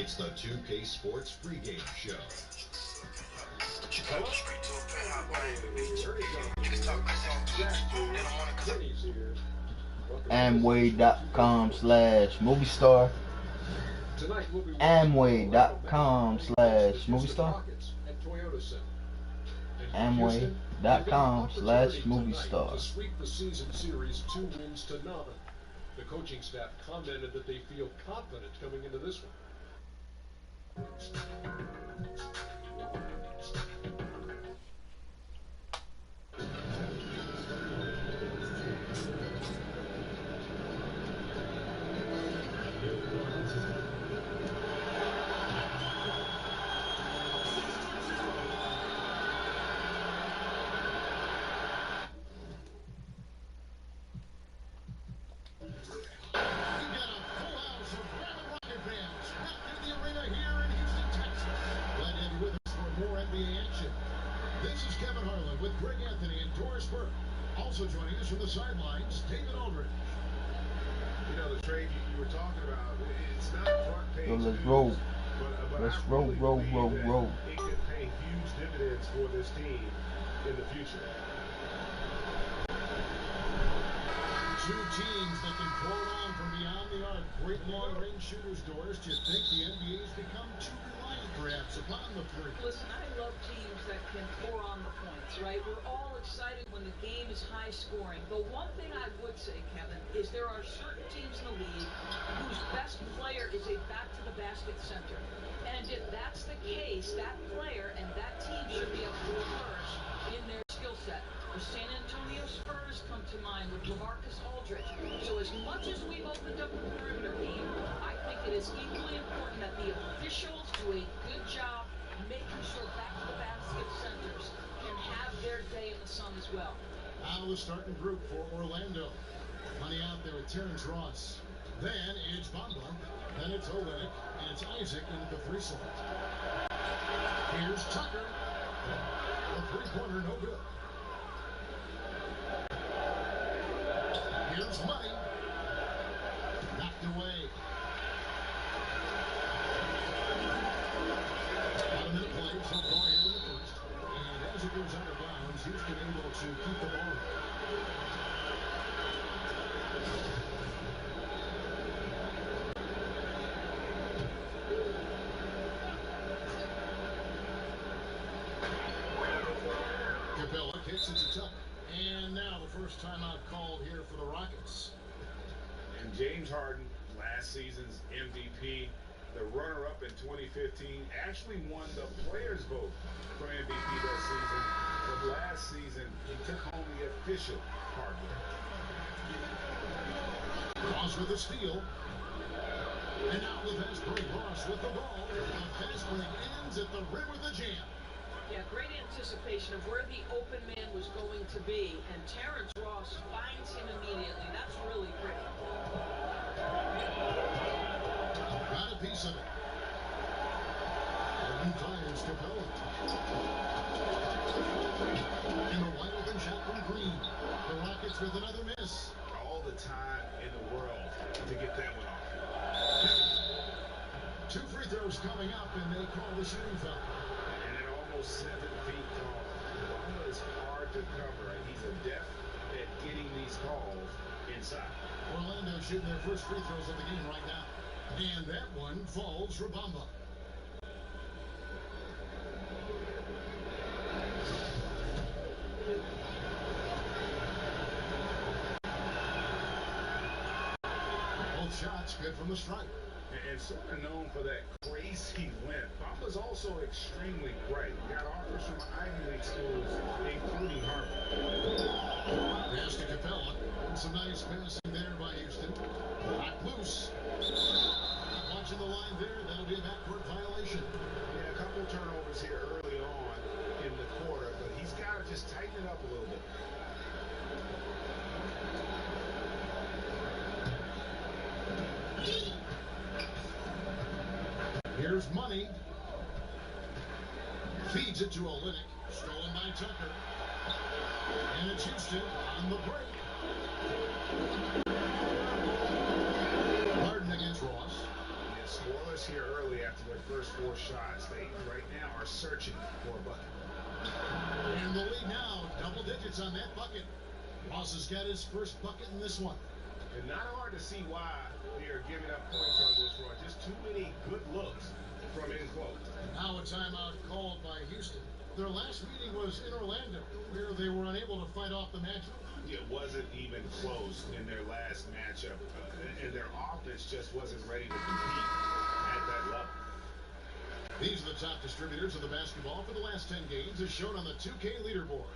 It's the 2K Sports pregame show. Amway.com/movie star. Amway.com/movie star. Amway.com/movie star. To sweep the season series 2 wins to none. The coaching staff commented that they feel confident coming into this one. Also joining us from the sidelines, David Aldridge. You know, the trade you were talking about, it's not front page Let's news, roll. but Let's I roll. really believe that it could pay huge dividends for this team in the future. Two teams that can pour it on from beyond the arc. Great long-range shooters, Doris. Do you think the NBA's become too reliant, perhaps, upon the three? Listen, I love teams that can pour on the points, right? We're all excited when the game is high-scoring. The one thing I would say, Kevin, is there are certain teams in the league whose best player is a back-to-the-basket center. And if that's the case, that player and that team should be able to emerge in their skill set. The San Antonio Spurs come to mind with LaMarcus Aldridge. So as much as we've opened up the perimeter game, I think it is equally important that the officials do a good job making sure back-to-the-basket centers can have their day in the sun as well. Out of the starting group for Orlando. Money out there with Terrence Ross. Then it's Bamba. Then it's Olenek. And it's Isaac into the free slot. Here's Tucker. The three-pointer, no good. Here's Money. Knocked away. About a minute play so far here in the first. And as it goes out of bounds, Houston able to keep the ball. Capella kicks it to Tucker. And now the first timeout called here for the Rockets. And James Harden, last season's MVP, the runner-up in 2015, actually won the players' vote for MVP that season. But last season, he took home the official hardware. Ross with a steal. And now the fast break. Ross with the ball. The fast break ends at the rim with the jam. Yeah, great anticipation of where the open man was going to be, and Terrence Ross finds him immediately. That's really pretty. Got a piece of it. Harden fires Capella. And a wide open shot from Green. The Rockets with another miss. All the time in the world to get that one off. 2 free throws coming up, and they call the shooting foul. 7 feet tall. Bamba is hard to cover, and he's adept at getting these calls inside. Orlando shooting their first free throws of the game right now. And that one falls for Bamba. Both shots good from the stripe. And sort of known for that crazy length. Bamba's also extremely bright. Got offers from Ivy League schools, including Harvard. Pass to Capella. And some nice passing there by Houston. Knocked loose. Watching the line there, that'll be a backcourt violation. Yeah, a couple turnovers here early on in the quarter, but he's got to just tighten it up a little bit. Here's Money. Feeds it to Olenek. Stolen by Tucker. And it's Houston on the break. Harden against Ross. Scoreless here early after their first 4 shots. They right now are searching for a bucket. And the lead now, double digits on that bucket. Ross has got his first bucket in this one. And not hard to see why they are giving up points on this run. Just too many good looks from in close. Now a timeout called by Houston. Their last meeting was in Orlando, where they were unable to fight off the matchup. It wasn't even close in their last matchup, and their offense just wasn't ready to compete at that level. These are the top distributors of the basketball for the last 10 games, as shown on the 2K leaderboard.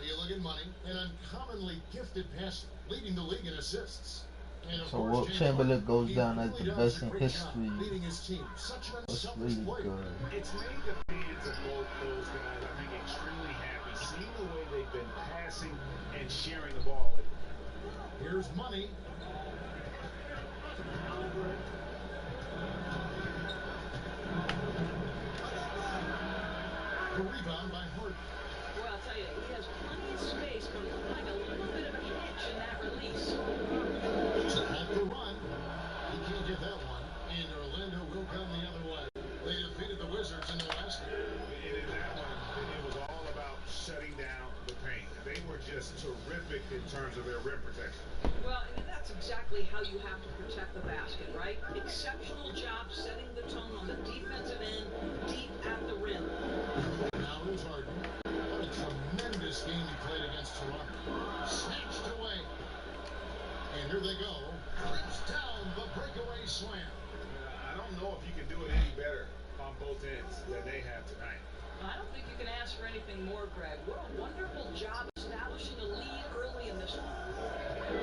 You look at money, an uncommonly gifted passer, leading the league in assists. And of So course, Wilt James Chamberlain Harden, goes he down as really the does best a in great history. job leading his team. Such an That's unselfish really player. good. It's made the fans of both those guys, I think, extremely happy, seeing the way they've been passing and sharing the ball. Here's money. The rebound by Harden. Well, I'll tell you, he has plenty of space, but it looked like a little bit of a hitch in that release. Off the run. He can't get that one. And Orlando will come the other way. They defeated the Wizards in their last game. And in that one, it was all about shutting down the paint. They were just terrific in terms of their rim protection. Well, and that's exactly how you have to protect the basket, right? Exceptional job setting the tone on the defensive end, deep at the rim. Now here's Harden. What a tremendous game he played against Toronto. Snatched away. And here they go. Trips down the breakaway slam. I don't know if you can do it any better on both ends than they have tonight. I don't think you can ask for anything more, Greg. What a wonderful job establishing a lead early in this one.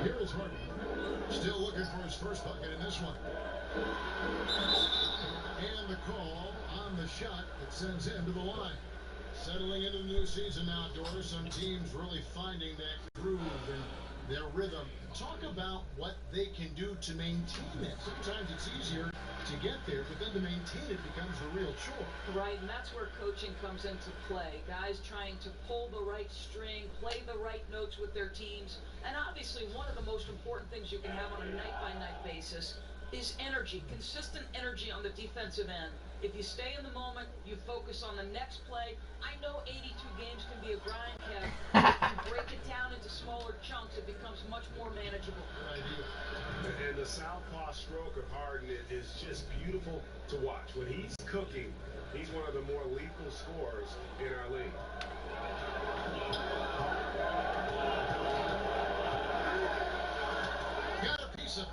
Here is Harden. Still looking for his first bucket in this one. And the call on the shot that sends him to the line. Settling into the new season now, Doris. Some teams really finding that groove and their rhythm. Talk about what they can do to maintain it. Sometimes it's easier to get there, but then to maintain it becomes a real chore. Right, and that's where coaching comes into play. Guys trying to pull the right string, play the right notes with their teams. And obviously, one of the most important things you can have on a night-by-night basis is energy, consistent energy on the defensive end. If you stay in the moment, you focus on the next play. I know 82 games can be a grind, Kev. If you break it down into smaller chunks, it becomes much more manageable. Good idea. And the southpaw stroke of Harden is just beautiful to watch. When he's cooking, he's one of the more lethal scorers in our league. Got a piece of it.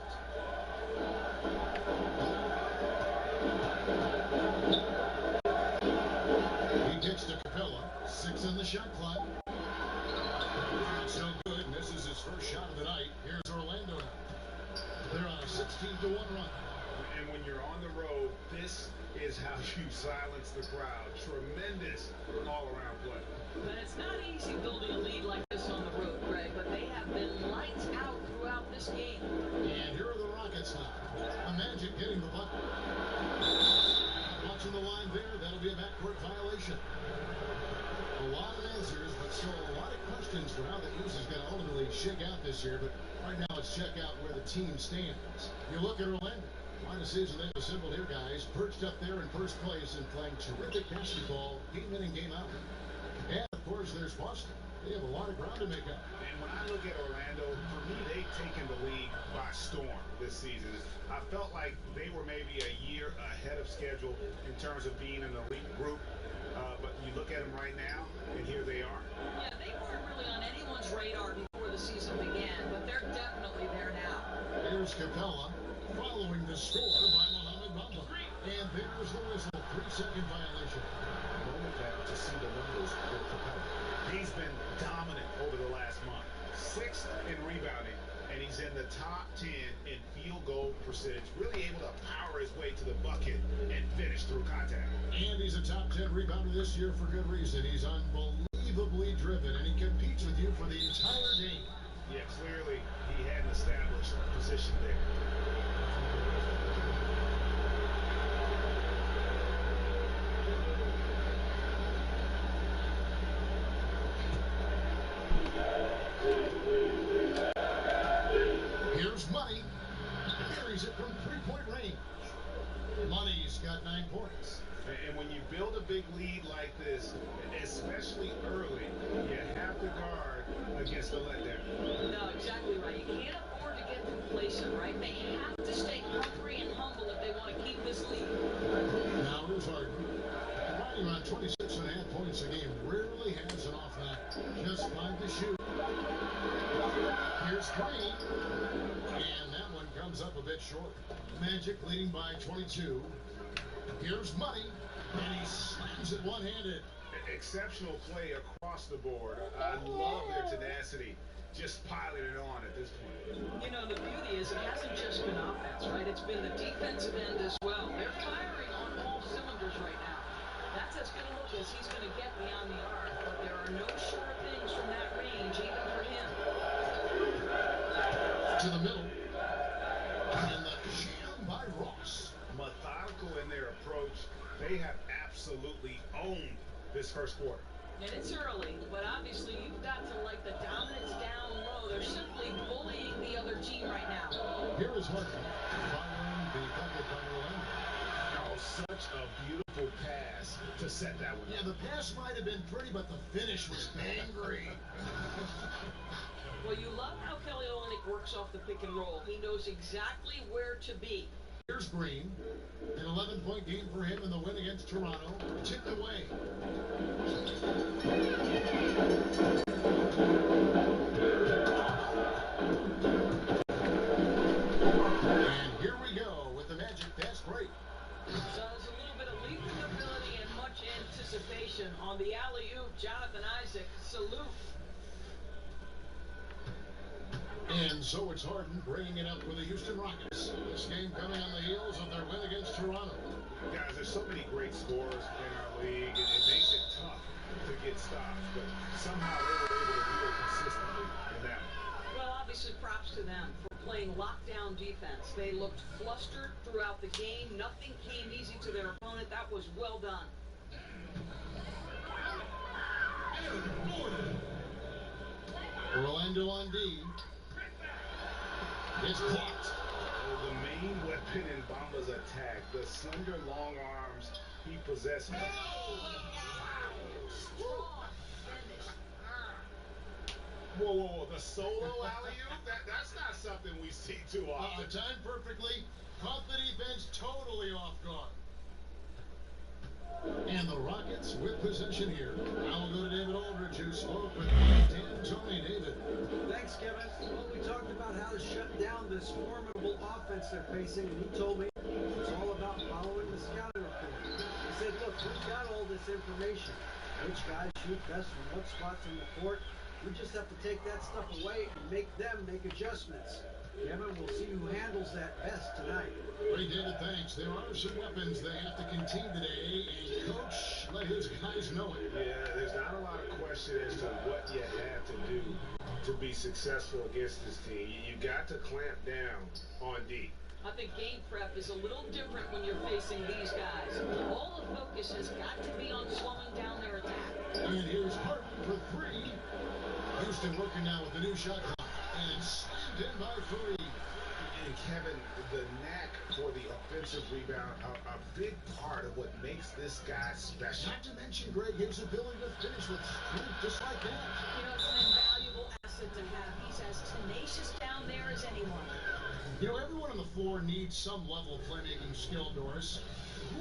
He kicks to Capella. 6 in the shot clock. Not so good, and this is his first shot of the night. Here's Orlando now. They're on a 16-1 run. And when you're on the road, this is how you silence the crowd. Tremendous all-around play. But it's not easy building a lead like this on the road, Greg, but they have been lights out throughout this game. And here are the Rockets now. Imagine getting the bucket. Watching the line there, that'll be a backcourt violation. A lot of answers, but still a lot of questions for how the East is going to ultimately shake out this year. But right now, let's check out where the team stands. You look at Orlando. Line of season, they've assembled here, guys. Perched up there in first place and playing terrific basketball, game in and game out. And, of course, there's Boston. They have a lot of ground to make up. And when I look at Orlando, for me, they've taken the league by storm this season. I felt like they were maybe a year ahead of schedule in terms of being an elite group. But you look at them right now, and here they are. Yeah, they weren't really on anyone's radar before the season began, but they're definitely there now. Here's Capella following the score by Mohamed Bamba. And there's the whistle. 3-second violation. Moment now to see the numbers for Capella. He's been dominant over the last month. 6th in rebounding, and he's in the top 10 in field goal percentage. Really able to power his way to the bucket and finish through contact. And he's a top 10 rebounder this year for good reason. He's unbelievably driven, and he competes with you for the entire game. Yeah, clearly he had an established position there. Here's money. Buries it from 3-point range. Money's got 9 points. And when you build a big lead like this, especially early, you have to guard against the letdown. No, exactly right. You can't afford to get complacent, right? They have to stay hungry and humble if they want to keep this lead. Now here's Harden. Combining around 26.5 points a game. Rarely has an off night. Just 5 to shoot. Here's Green. And that one comes up a bit short. Magic leading by 22. Here's Money. And he slams it one-handed. Exceptional play across the board. I love their tenacity. Just piling it on at this point. You know, the beauty is it hasn't just been offense, right? It's been the defensive end as well. They're firing on all cylinders right now. That's as good a look as he's going to get beyond the arc, but there are no sure things from that range, even for him. To the middle. And the jam by Ross. Methodical in their approach. They have absolutely owned this first quarter. And it's early, but obviously you've got to like the dominance down low. They're simply bullying the other team right now. Here is Harden. Following the bucket by Orlando. Oh, such a beautiful pass to set that one. Yeah, the pass might have been pretty, but the finish was angry. Well, you love how Kelly Olynyk works off the pick and roll. He knows exactly where to be. Here's Green. An 11-point game for him in the win against Toronto. Tipped away. And here we go with the Magic fast break. So there's a little bit of leaping ability and much anticipation on the alley-oop. Jonathan Isaac, salute. And so it's Harden bringing it up with the Houston Rockets. This game coming on the heels of their win against Toronto. Guys, there's so many great scorers in our league, and it makes it tough to get stops, but somehow they were able to do it consistently in that one. Well, obviously props to them for playing lockdown defense. They looked flustered throughout the game. Nothing came easy to their opponent. That was well done. Orlando on D. It's blocked. The main weapon in Bamba's attack, the slender long arms he possesses. Whoa, the solo alley-oop? That's not something we see too often. Timed perfectly. Caught the defense totally off guard. And the Rockets with possession here. Now we'll go to David Aldridge, who spoke with Tony. David. Thanks, Kevin. Well, we talked about how to shut down this formidable offense they're facing, and he told me it's all about following the scouting report. He said, look, we've got all this information. Which guys shoot best from what spots in the court. We just have to take that stuff away and make them make adjustments. Kevin, we'll see who handles that best tonight. Great, David, thanks. There are some weapons they have to contain today, and Coach let his guys know it. Yeah, there's not a lot of question as to what you have to do to be successful against this team. You got to clamp down on D. I think game prep is a little different when you're facing these guys. All the focus has got to be on slowing down their attack. And here's Harden for 3. Houston working now with the new shot clock, and slammed in by 3. And Kevin, the knack for the offensive rebound, a big part of what makes this guy special. Not to mention, Greg, his ability to finish with strength just like that. You know, it's an invaluable asset to have. He's as tenacious down there as anyone. You know, everyone on the floor needs some level of playmaking skill, Doris.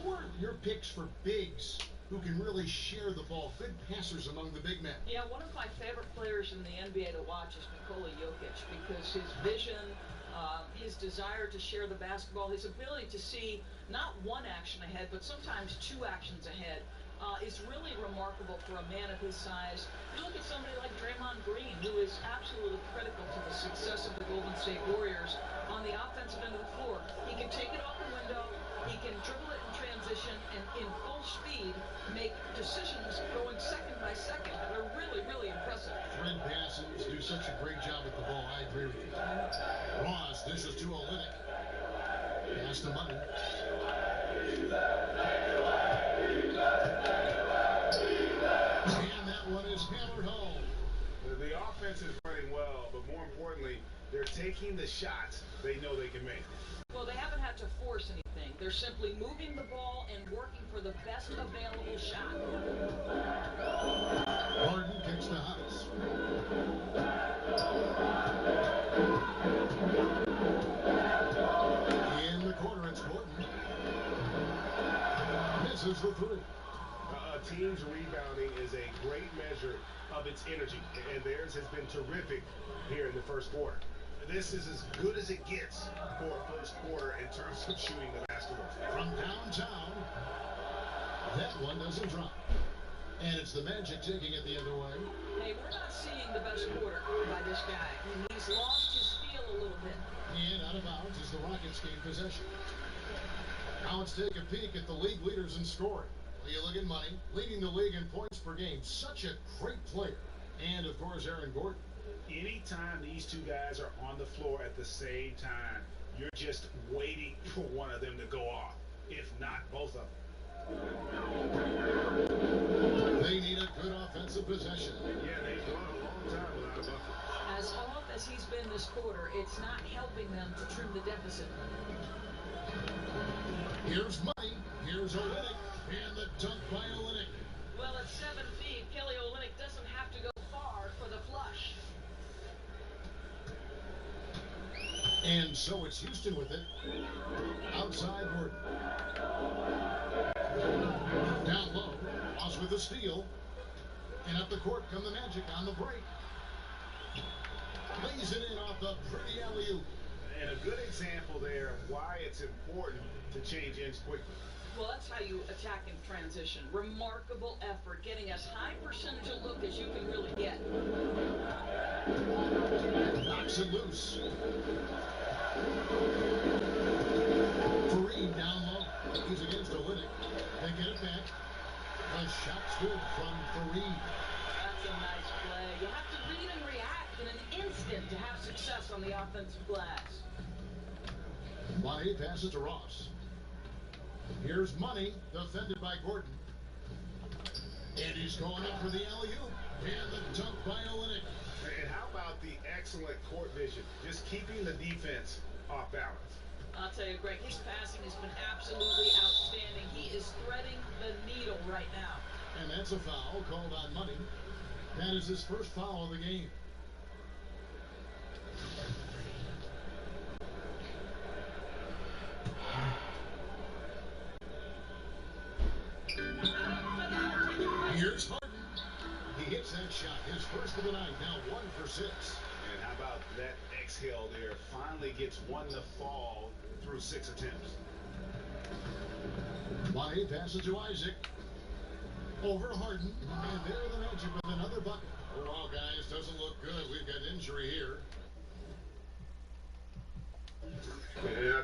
Who are your picks for bigs who can really share the ball? Good passers among the big men. Yeah, one of my favorite players in the NBA to watch is Nikola Jokic because his vision, his desire to share the basketball, his ability to see not one action ahead, but sometimes 2 actions ahead, is really remarkable for a man of his size. You look at somebody like Draymond Green, who is absolutely critical to the success of the Golden State Warriors on the offensive end of the floor. He can take it off the window, he can dribble it in transition, and in full speed make decisions going second by second that are really, really impressive. Thread passes, do such a great job with the ball. I agree with you. Ross, this is to Olynyk. Pass to Money. And that one is hammered home. The offense is running well, but more importantly, they're taking the shots they know they can make. Well, they haven't had got to force anything. They're simply moving the ball and working for the best available shot. Harden kicks the house. In the corner, it's Gordon. Misses the three. A team's rebounding is a great measure of its energy, and theirs has been terrific here in the first quarter. This is as good as it gets for a first quarter in terms of shooting the basketball. From downtown, that one doesn't drop. And it's the Magic taking it the other way. Hey, we're not seeing the best quarter by this guy. I mean, he's lost his feel a little bit. And out of bounds as the Rockets gain possession. Now let's take a peek at the league leaders in scoring. You look at Money, leading the league in points per game. Such a great player. And, of course, Aaron Gordon. Anytime these two guys are on the floor at the same time, you're just waiting for one of them to go off, if not both of them. They need a good offensive possession. Yeah, they've gone a long time without a bucket. As off as he's been this quarter, it's not helping them to trim the deficit. Here's Money. Here's Olynyk. And the dunk by Olynyk. Well, at 7 feet, Kelly Olynyk doesn't have to go far for the flush. And so it's Houston with it. Outside Gordon. Down low. Ross with the steal. And up the court come the Magic on the break. Lays it in off the pretty alley-oop. And a good example there of why it's important to change ends quickly. Well, that's how you attack in transition. Remarkable effort, getting as high percentage of look as you can really get. Knocks it loose. Fareed down low. He's against Olynyk. They get it back. A shot's good from Fareed. That's a nice play. You have to read and react in an instant to have success on the offensive glass. Money passes to Ross. Here's Money, defended by Gordon. And he's going up for the alley-oop. And the dunk by Olynyk. And how about the excellent court vision? Just keeping the defense off balance. I'll tell you, Greg, his passing has been absolutely outstanding. He is threading the needle right now. And that's a foul called on Money. That is his first foul of the game. Here's Harden. He hits that shot. His first of the night. Now 1 for 6. And how about that exhale there? Finally gets one to fall through 6 attempts. Money passes to Isaac. Over Harden. And there the Magic with another bucket. Oh, wow, guys. Doesn't look good. We've got injury here. Yeah.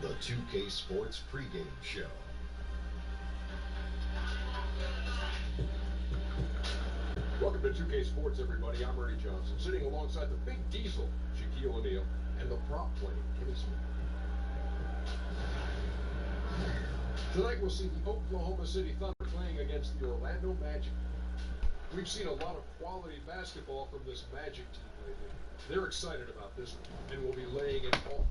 The 2K Sports pregame show. Welcome to 2K Sports, everybody. I'm Ernie Johnson, sitting alongside the Big Diesel, Shaquille O'Neal, and the prop plane, Kenny Smith. Tonight we'll see the Oklahoma City Thunder playing against the Orlando Magic. We've seen a lot of quality basketball from this Magic team lately. They're excited about this one, and will be laying it all.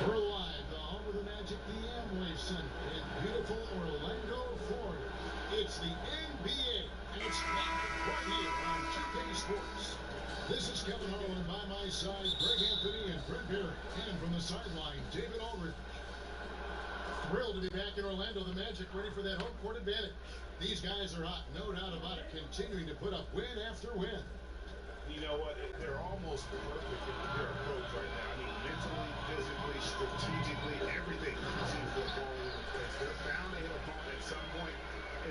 We're live, the home of the Magic, the Amway Center in beautiful Orlando, Florida. It's the NBA, and it's live right here on 2K Sports. This is Kevin Harlan, by my side, Greg Anthony and Brent Barry, and from the sideline, David Aldridge. Thrilled to be back in Orlando, the Magic ready for that home court advantage. These guys are hot, no doubt about it, continuing to put up win after win. You know what? They're almost perfect in their approach right now. I mean, mentally, physically, strategically, everything seems to fall into place. They're bound to hit a bump at some point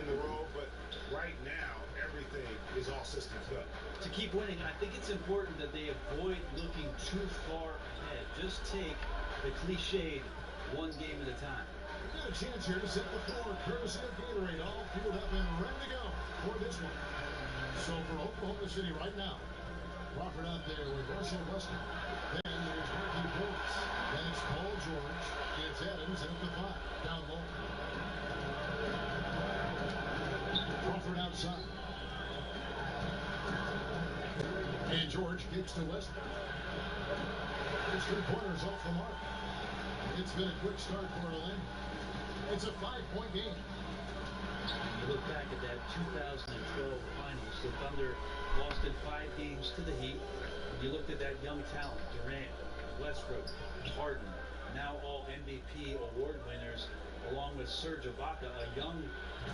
in the road, but right now, everything is all systems go. To keep winning, I think it's important that they avoid looking too far ahead. Just take the cliched one game at a time. Got a chance here to set the floor, courtesy of Gatorade, all fueled up and ready to go for this one. So for Oklahoma City right now, Crawford out there with Russell Westbrook. Then there's Marquis Brooks. Then it's Paul George. It's Adams at the 5. Down low. Crawford outside. And George kicks to Westbrook. His 3 pointers off the mark. It's been a quick start for Orlando. It's a 5-point game. You look back at that 2012 finals, the Thunder lost in 5 games to the Heat. And you looked at that young talent, Durant, Westbrook, Harden, now all MVP award winners, along with Serge Ibaka, a young,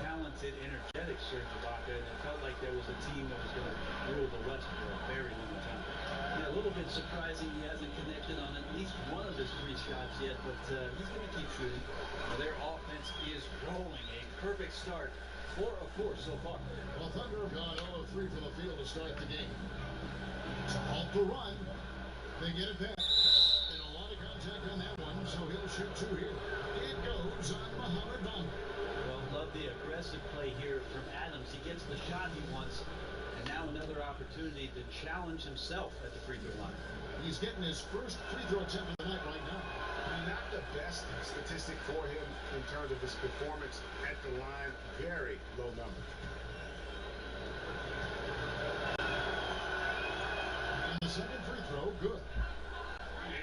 talented, energetic Serge Ibaka, and it felt like there was a team that was going to rule the West for a very long time. Yeah, a little bit surprising he hasn't connected on at least one of his 3 shots yet, but he's going to keep shooting. Their offense is rolling. A perfect start. 4 of 4 so far. Well, Thunder have gone 0 of 3 from the field to start the game. It's a halt to run. They get it back. And a lot of contact on that one, so he'll shoot 2 here. It goes on Mohamed Bamba. Well, love the aggressive play here from Adams. He gets the shot he wants, and now another opportunity to challenge himself at the free throw line. He's getting his first free throw attempt of the night right now. Not the best statistic for him in terms of his performance at the line. Very low number. And the second free throw, good.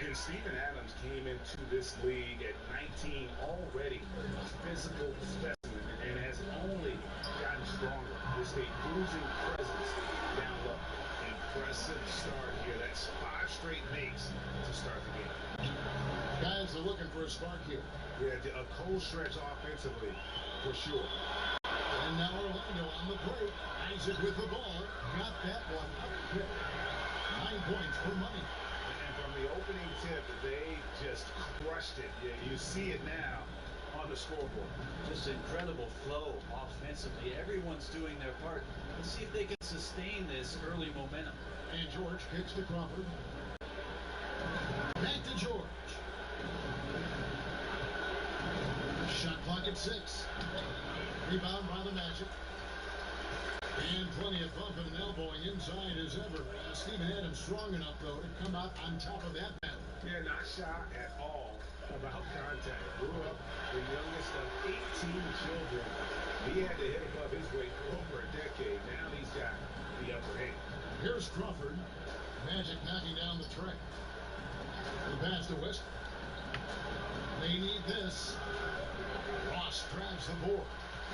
And Steven Adams came into this league at 19 already a physical specimen and has only gotten stronger. Just a bruising presence down low. Impressive start here. That's 5 straight makes to start the game. Guys are looking for a spark here. Yeah, a cold stretch offensively, for sure. And now Orlando on the break. Isaac with the ball. Got that one up quick. 9 points for money. And from the opening tip, they just crushed it. Yeah, you see it now on the scoreboard. Just incredible flow offensively. Everyone's doing their part. Let's see if they can sustain this early momentum. And George kicks to Crawford. Back to George. Shot clock at 6. Rebound by the Magic. And plenty of bumping and elbowing inside as ever. Steven Adams strong enough, though, to come out on top of that battle. Yeah, not shy at all about contact. Grew up the youngest of 18 children. He had to hit above his weight for over a decade. Now he's got the upper hand. Here's Crawford. Magic knocking down the tray. The pass to West. They need this. Ross grabs the board.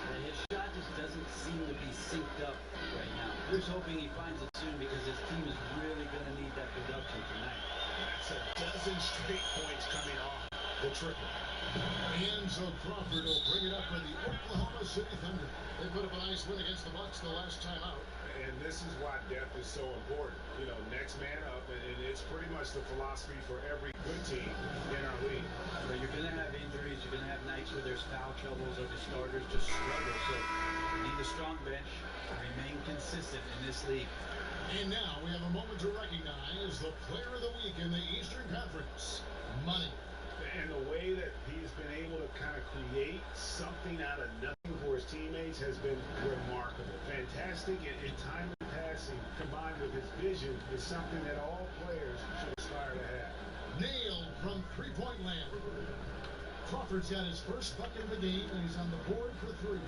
And his shot just doesn't seem to be synced up right now. Here's hoping he finds it soon because his team is really going to need that production tonight. That's a dozen straight points coming off the triple. And so Crawford will bring it up for the Oklahoma City Thunder. They put up a nice win against the Bucks the last time out. And this is why depth is so important. You know, next man up, and it's pretty much the philosophy for every good team in our league. But you're going to have injuries. You're going to have nights where there's foul troubles or the starters just struggle. So you need a strong bench to remain consistent in this league. And now we have a moment to recognize the player of the week in the Eastern Conference, Money. And the create something out of nothing for his teammates has been remarkable. Fantastic and timely passing combined with his vision is something that all players should aspire to have. Nailed from three-point land. Crawford's got his first bucket of the game, and he's on the board for three.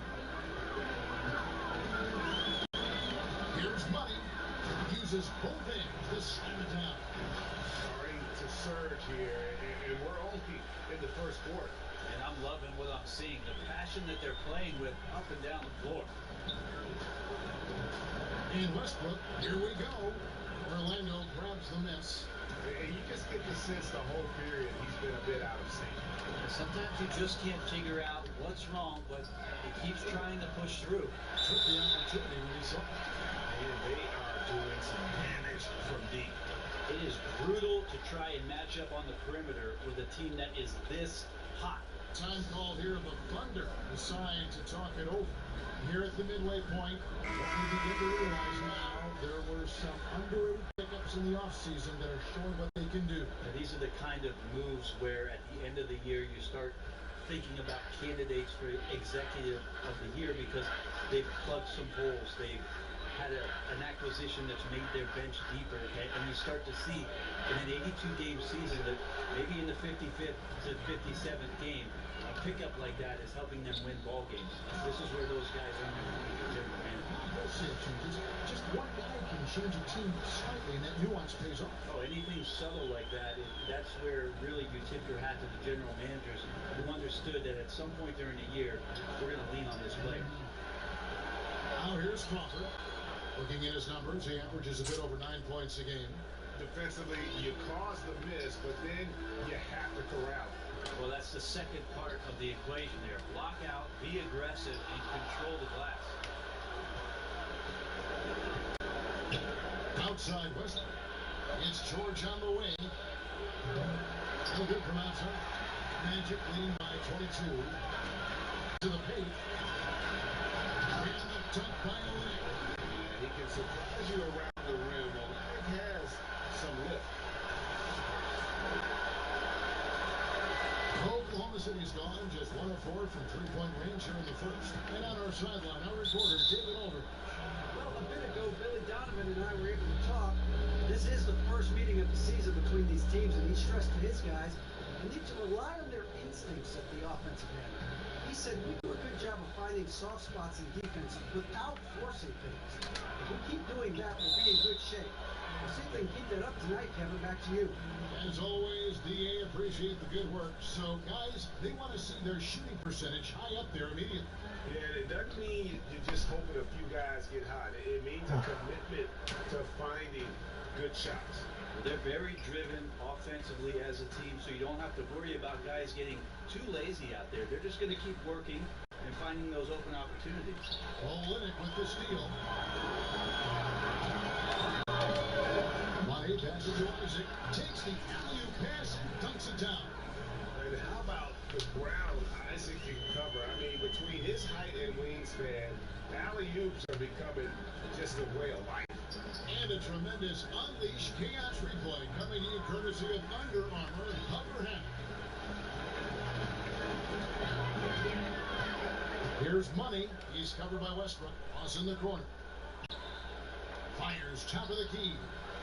Here's Money. Uses both hands to slam it down. Starting to surge here, and we're only in the first quarter. And I'm loving what I'm seeing, the passion that they're playing with up and down the floor. And Westbrook, here we go. Orlando grabs the miss. And you just get the sense the whole period he's been a bit out of sync. Sometimes you just can't figure out what's wrong, but he keeps trying to push through. Took the opportunity when he saw it. And they are doing some damage from deep. It is brutal to try and match up on the perimeter with a team that is this hot. Time called here. The Thunder decide to talk it over. Here at the midway point, what we begin to realize now, there were some underrated pickups in the offseason that are showing what they can do. And these are the kind of moves where at the end of the year you start thinking about candidates for executive of the year because they've plugged some holes. They've had an acquisition that's made their bench deeper, and you start to see in an 82-game season that maybe in the 55th to 57th game, a pickup like that is helping them win ball games. This is where those guys are general manager. Wholesale changes. Just one guy can change a team slightly, and that nuance pays off. Oh, anything subtle like that, that's where really you tip your hat to the general managers who understood that at some point during the year, we're going to lean on this player. Now here's Crawford. Looking at his numbers, he averages a bit over 9 points a game. Defensively, you cause the miss, but then you have to corral it. Well, that's the second part of the equation there. Block out, be aggressive, and control the glass. Outside Westbrook. It's George on the way. No good from outside. Magic leading by 22. To the paint. And the dunk by Olinick. And he can surprise you around the rim. Olinick has some lift. Oklahoma City's gone just 1 of 4 from three-point range here in the first. And on our sideline, our reporter, David Aldridge. Well, a bit ago, Billy Donovan and I were able to talk. This is the first meeting of the season between these teams, and he stressed to his guys they need to rely on their instincts at the offensive end. He said we do a good job of finding soft spots in defense without forcing things. If we keep doing that, we'll be in good shape. We'll see if they can keep that up tonight, Kevin. Back to you. As always, DA appreciate the good work. So, guys, they want to see their shooting percentage high up there immediately. Yeah, it doesn't mean you're just hoping a few guys get hot. It means a commitment to finding good shots. They're very driven offensively as a team, so you don't have to worry about guys getting too lazy out there. They're just going to keep working and finding those open opportunities. Olinick with the steal. Money passes to Isaac. Takes the alley-oop pass and dunks it down. And how about the ground Isaac can cover? I mean, between his height and wingspan, alley-oops are becoming just a way of life. And a tremendous Unleash Chaos replay coming to you courtesy of Under Armour Hover Hammock. Here's Money. He's covered by Westbrook. Toss in the corner. Fires top of the key.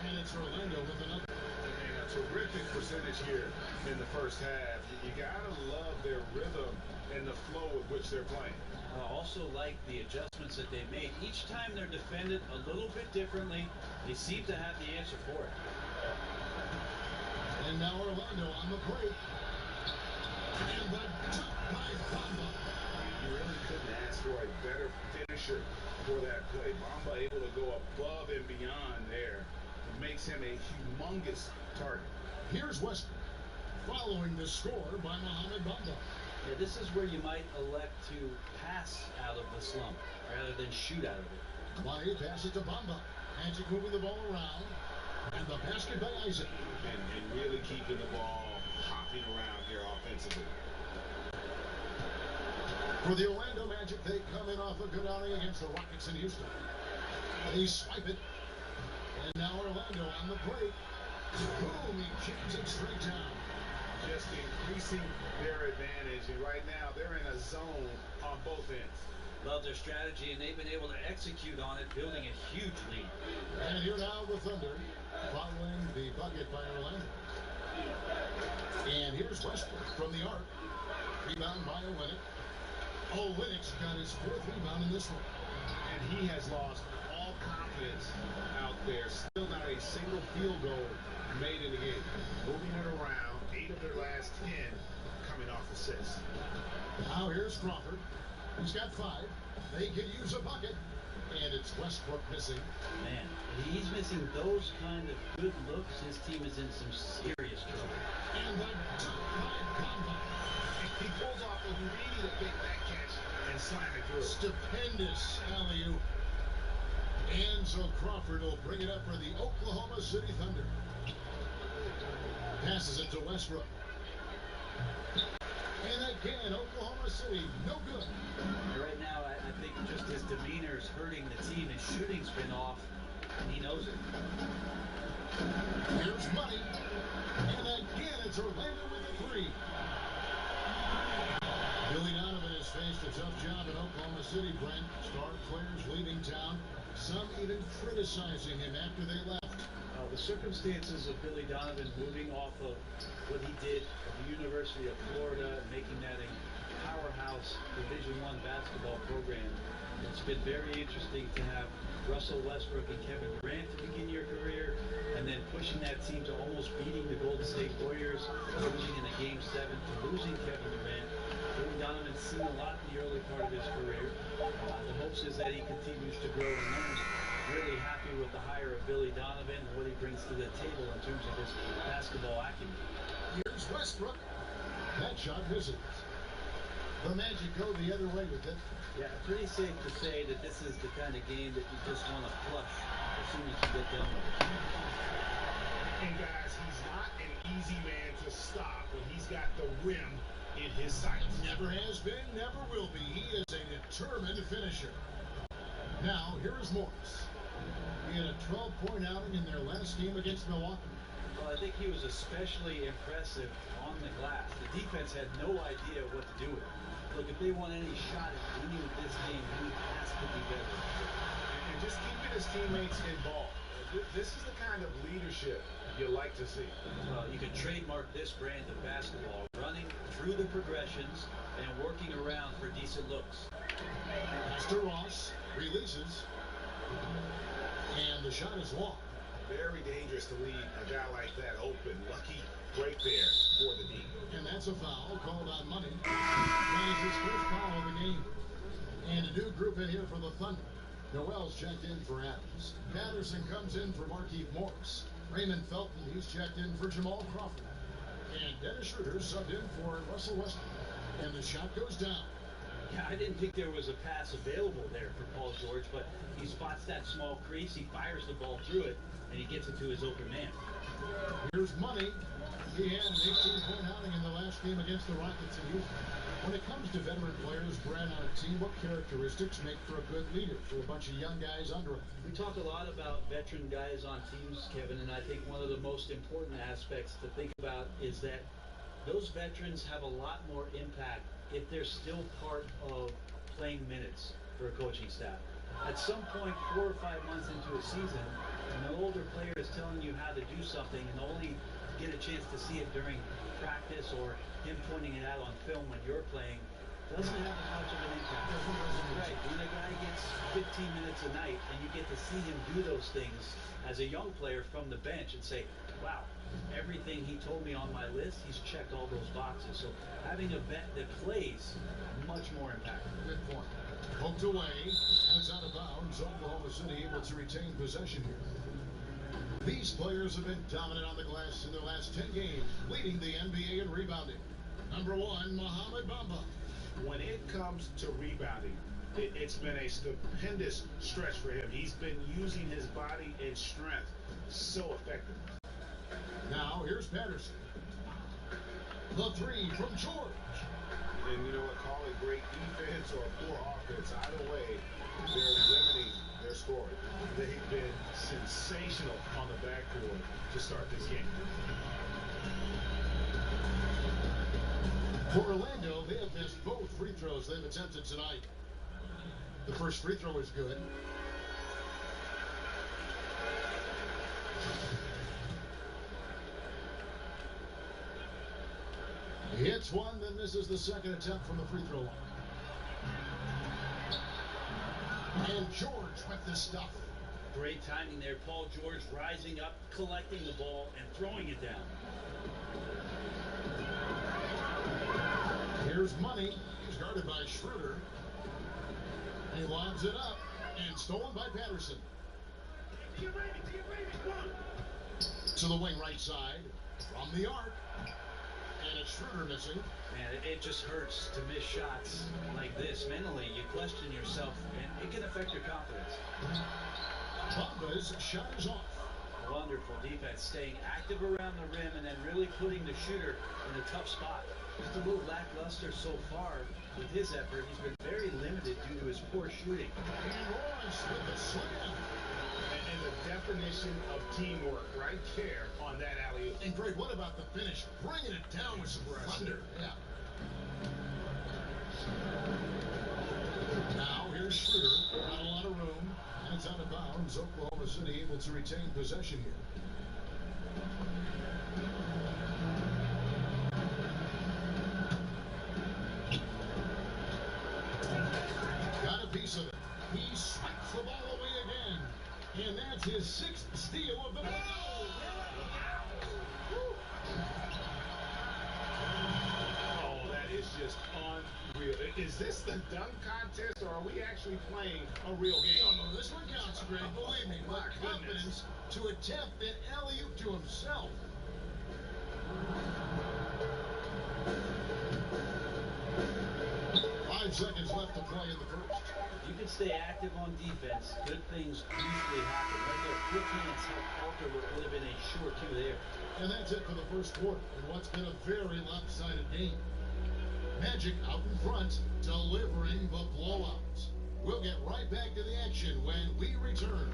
And it's Orlando with another. And a terrific percentage here in the first half. You gotta love their rhythm and the flow with which they're playing. I also like the adjustments that they made. Each time they're defended a little bit differently, they seem to have the answer for it. And now Orlando on the break. And the top by Bamba. You really couldn't ask for a better finisher for that play. Bamba able to go above and beyond there. It makes him a humongous target. Here's Westbrook following the score by Mohamed Bamba. Yeah, this is where you might elect to pass out of the slump rather than shoot out of it. Money passes to Bamba. Magic moving the ball around. And the basket by Isaac. And really keeping the ball hopping around here offensively. For the Orlando Magic, they come in off a good outing against the Rockets in Houston. They swipe it. And now Orlando on the break. Boom, he jams it straight down. Just increasing increasing their advantage, and right now they're in a zone on both ends. Love their strategy, and they've been able to execute on it, building a huge lead. And here now the Thunder, following the bucket by Orlando. And here's Westbrook from the arc. Rebound by Olenek. Olenek's got his 4th rebound in this one. And he has lost all confidence out there. Still not a single field goal made in the game. Moving it around, 8 of their last 10 coming off assists. Now here's Crawford. He's got 5. They could use a bucket. And it's Westbrook missing. Man, he's missing those kind of good looks. His team is in some serious trouble. And the top by Bamba. He pulls off a really big back catch and slam it through. Stupendous alley-oop. Enzo Crawford will bring it up for the Oklahoma City Thunder. Passes it to Westbrook. And again, Oklahoma City, no good. Right now, I think just his demeanor is hurting the team. His shooting's been off, and he knows it. Here's Money. And again, it's Orlando with a 3. Billy Donovan has faced a tough job in Oklahoma City, Brent. Star players leaving town. Some even criticizing him after they left. The circumstances of Billy Donovan moving off of what he did at the University of Florida and making that a powerhouse Division I basketball program. It's been very interesting to have Russell Westbrook and Kevin Durant to begin your career, and then pushing that team to almost beating the Golden State Warriors, coaching in a Game 7 to losing Kevin Durant. Billy Donovan's seen a lot in the early part of his career. The hopes is that he continues to grow and learn. Really happy with the hire of Billy Donovan and what he brings to the table in terms of his basketball acumen. Here's Westbrook. That shot misses. The Magic go the other way with it. Yeah, pretty safe to say that this is the kind of game that you just want to flush as soon as you get done with it. And guys, he's not an easy man to stop when he's got the rim in his sights. Never has been, never will be. He is a determined finisher. Now, here is Morris. He had a 12-point outing in their last game against Milwaukee. Well, I think he was especially impressive on the glass. The defense had no idea what to do with him. Look, if they want any shot at winning this game, he has to be better. And just keeping his teammates involved. This is the kind of leadership you like to see. Well, you can trademark this brand of basketball, running through the progressions and working around for decent looks. Master Ross releases, and the shot is long. Very dangerous to leave a guy like that open. Lucky break there for the D. And that's a foul called on Money. That is his first foul of the game. And a new group in here for the Thunder. Noel's checked in for Adams. Patterson comes in for Markieff Morris. Raymond Felton, he's checked in for Jamal Crawford. And Dennis Schroeder subbed in for Russell Westbrook. And the shot goes down. Yeah, I didn't think there was a pass available there for Paul George, but he spots that small crease, he fires the ball through it, and he gets it to his open man. Here's Money. He had an 18-point outing in the last game against the Rockets in Houston. When it comes to veteran players, Brad, on a team, what characteristics make for a good leader for a bunch of young guys under him? We talk a lot about veteran guys on teams, Kevin, and I think one of the most important aspects to think about is that those veterans have a lot more impact if they're still part of playing minutes for a coaching staff. At some point, 4 or 5 months into a season, an older player is telling you how to do something and only get a chance to see it during practice or him pointing it out on film when you're playing, doesn't have as much of an impact. Right. When a guy gets 15 minutes a night and you get to see him do those things as a young player from the bench and say, wow, everything he told me on my list, he's checked all those boxes. So having a vet that plays, much more impactful. Good point. Poked away, and it's out of bounds. Oklahoma City able to retain possession here. These players have been dominant on the glass in their last 10 games, leading the NBA in rebounding. Number 1, Mohamed Bamba. When it comes to rebounding, it's been a stupendous stretch for him. He's been using his body and strength so effectively. Now, here's Patterson. The 3 from George. And you know what, call it great defense or poor offense, either way, they're limiting their scoring. They've been sensational on the backcourt to start this game. For Orlando, they have missed both free throws they've attempted tonight. The first free throw is good. He hits one, then misses the second attempt from the free throw line. And George with the stuff. Great timing there. Paul George rising up, collecting the ball, and throwing it down. Here's Money. He's guarded by Schroeder. He lobs it up and stolen by Patterson. To the wing right side from the arc. And it's Schroeder missing. Man, it just hurts to miss shots like this. Mentally, you question yourself, and it can affect your confidence. Bamba's shot is off. Wonderful defense, staying active around the rim and then really putting the shooter in a tough spot. Just a little lackluster so far with his effort. He's been very limited due to his poor shooting. And Royce with the slam. And the definition of teamwork right there on that alley-oop. And Greg, what about the finish? Bringing it down with some thunder. Yeah. Now here's Schroeder. Not a lot of room. And it's out of bounds. Oklahoma City able to retain possession here. Got a piece of it. He swipes the ball away again. And that's his sixth steal of the night. Oh, that is just unreal. Is this the dunk contest, or are we actually playing a real game? No, this one counts, Greg. Believe me. But confidence to attempt an alley-oop to himself. 5 seconds left to play in the first. You can stay active on defense. Good things usually happen. Right there, quick hands help alter what would have been a short two there. And that's it for the first quarter in what's been a very lopsided game. Magic out in front, delivering the blowout. We'll get right back to the action when we return.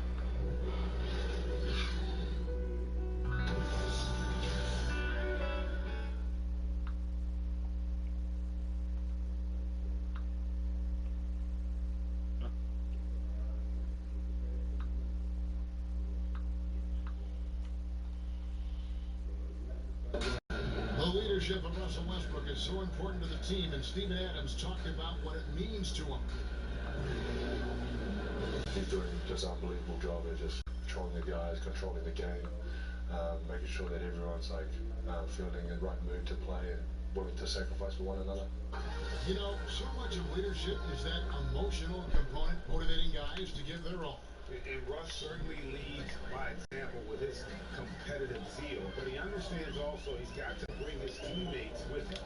Leadership of Russell Westbrook is so important to the team, and Steven Adams talked about what it means to him. He's doing just an unbelievable job of just controlling the guys, controlling the game, making sure that everyone's feeling in the right mood to play and willing to sacrifice for one another. You know, so much of leadership is that emotional component, motivating guys to give their all. And Russ certainly leads by example with his competitive zeal, but he understands also he's got to bring his teammates with him.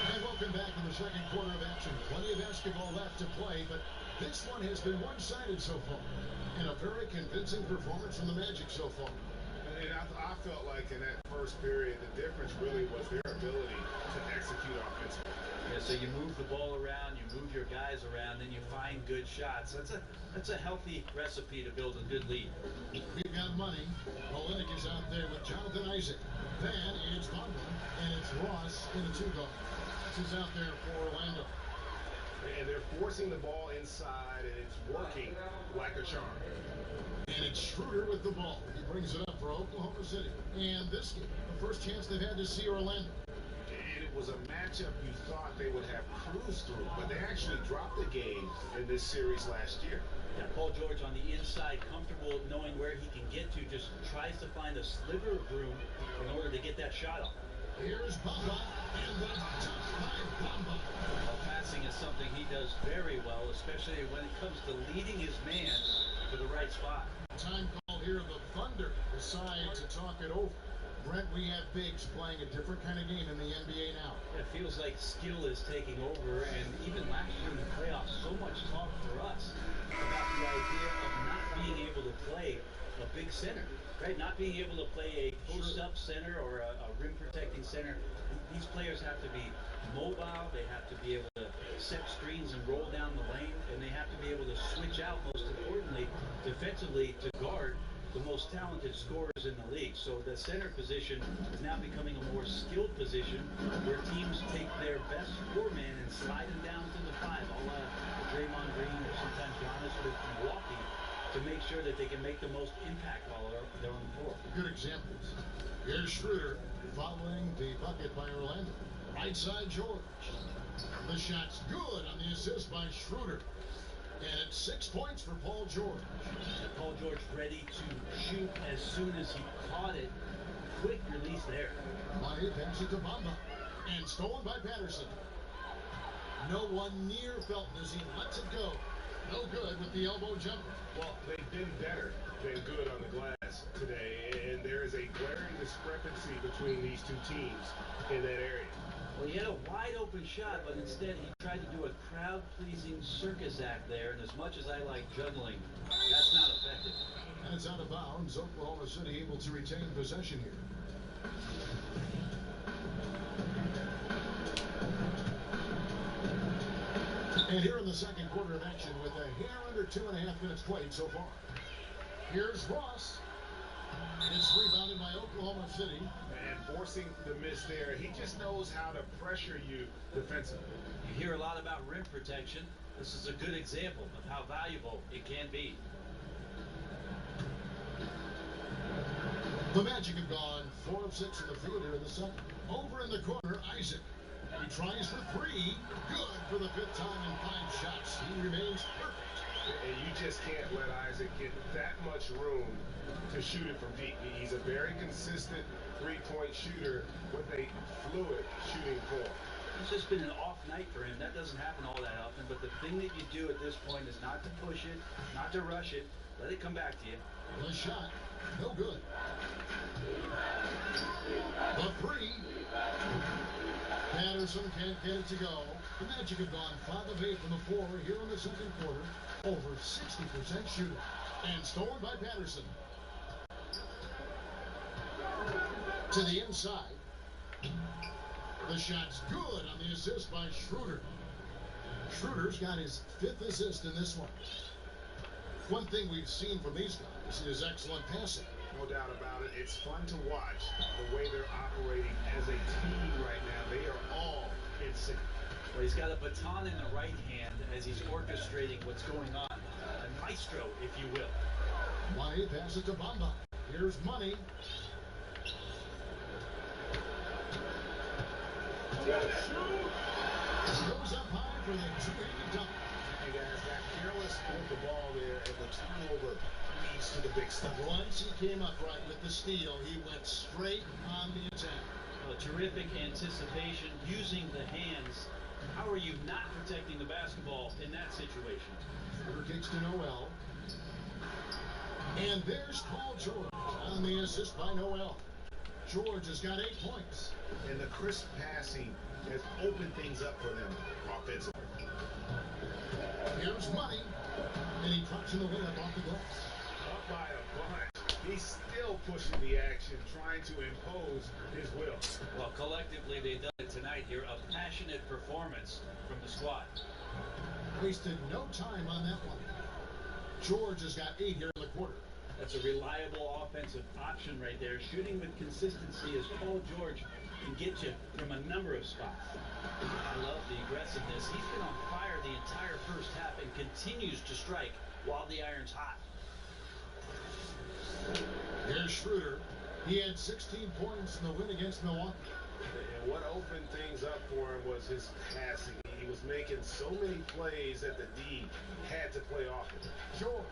And welcome back to the second quarter of action. Plenty of basketball left to play, but this one has been one-sided so far. And a very convincing performance from the Magic so far. And I felt like in that first period, the difference really was their ability to execute offensively. Yeah, so you move the ball around, you move your guys around, then you find good shots. That's a healthy recipe to build a good lead. We've got Money. Olenek is out there with Jonathan Isaac. Then it's Butler, and it's Ross in a two-guard. This is out there for Orlando. And they're forcing the ball inside, and it's working like a charm. And it's Schroeder with the ball. He brings it up for Oklahoma City. And this game, the first chance they've had to see Orlando. And it was a matchup you thought they would have cruised through, but they actually dropped the game in this series last year. Yeah, Paul George on the inside, comfortable knowing where he can get to, just tries to find a sliver of room in order to get that shot off. Here's Bamba, and the touch by Bamba. Well, passing is something he does very well, especially when it comes to leading his man to the right spot. Time call here. The Thunder decide to talk it over. Brent, we have bigs playing a different kind of game in the NBA now. It feels like skill is taking over, and even last year in the playoffs, so much talk for us about the idea of not being able to play a big center, right? Not being able to play a post-up center or a rim-protecting center. These players have to be mobile, they have to be able to set screens and roll down the lane, and they have to be able to switch out, most importantly, defensively to guard the most talented scorers in the league. So the center position is now becoming a more skilled position where teams take their best four-man and slide them down to the five, a la Draymond Green or sometimes Giannis with Milwaukee, to make sure that they can make the most impact while they're on the floor. Good examples. Here's Schroeder following the bucket by Orlando. Right side George. The shot's good on the assist by Schroeder. And it's 6 points for Paul George. Paul George ready to shoot as soon as he caught it. Quick release there. Money passes it to Bamba. And stolen by Patterson. No one near Felton as he lets it go. No good with the elbow jumper. Well, they've been better than good on the glass today, and there is a glaring discrepancy between these two teams in that area. Well, he had a wide open shot, but instead he tried to do a crowd-pleasing circus act there, and as much as I like juggling, that's not effective. And it's out of bounds. Oklahoma City able to retain possession here. And here in the second quarter of action with a hair under 2.5 minutes played so far. Here's Ross. It's rebounded by Oklahoma City. And forcing the miss there, he just knows how to pressure you defensively. You hear a lot about rim protection. This is a good example of how valuable it can be. The Magic have gone 4 of 6 in the field here in the second. Over in the corner, Isaac. He tries for 3. Good for the 5th time in 5 shots. He remains perfect. And you just can't let Isaac get that much room to shoot it from deep. He's a very consistent three-point shooter with a fluid shooting form. It's just been an off night for him. That doesn't happen all that often, but the thing that you do at this point is not to push it, not to rush it. Let it come back to you. The shot, no good. The 3. Patterson can't get it to go. The Magic have gone 5 of 8 from the floor here in the second quarter. Over 60% shooting. And stolen by Patterson. To the inside. The shot's good on the assist by Schroeder. Schroeder's got his 5th assist in this one. One thing we've seen from these guys is excellent passing. No doubt about it. It's fun to watch the way they're operating as a team right now. They are all in sync. Well, he's got a baton in the right hand as he's orchestrating what's going on. A maestro, if you will. Money passes to Bamba. Here's Money. Goes up high for the two-handed dunk. Hey guys, got careless with the ball there, and the turnover leads to the big stuff. Once he came upright with the steal, he went straight on the attack. Well, terrific anticipation using the hands. How are you not protecting the basketball in that situation? Schroeder kicks to Noel. And there's Paul George on the assist by Noel. George has got 8 points. And the crisp passing has opened things up for them offensively. Here's Money. And he drops in the layup off the glass. Up by a bunch. He's still pushing the action, trying to impose his will. Well, collectively, they've done it tonight here. A passionate performance from the squad. Wasted no time on that one. George has got 8 here in the quarter. That's a reliable offensive option right there. Shooting with consistency as Paul George can get you from a number of spots. I love the aggressiveness. He's been on fire the entire first half and continues to strike while the iron's hot. Here's Schroeder. He had 16 points in the win against Milwaukee. And what opened things up for him was his passing. He was making so many plays that the D had to play off of it. George.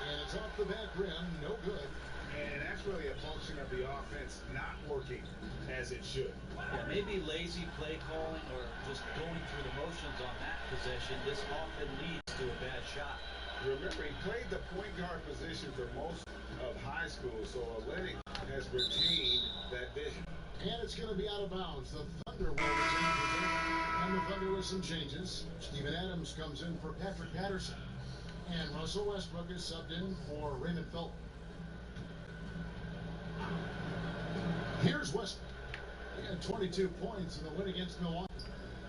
And it's off the back rim, no good. And that's really a function of the offense not working as it should. Yeah, maybe lazy play calling or just going through the motions on that possession. This often leads to a bad shot. Remember, he played the point guard position for most of high school, so Atlantic has retained that vision. And it's going to be out of bounds. The Thunder will retain possession. And the Thunder with some changes. Steven Adams comes in for Patrick Patterson. And Russell Westbrook is subbed in for Raymond Felton. Here's Westbrook. He had 22 points in the win against Milwaukee.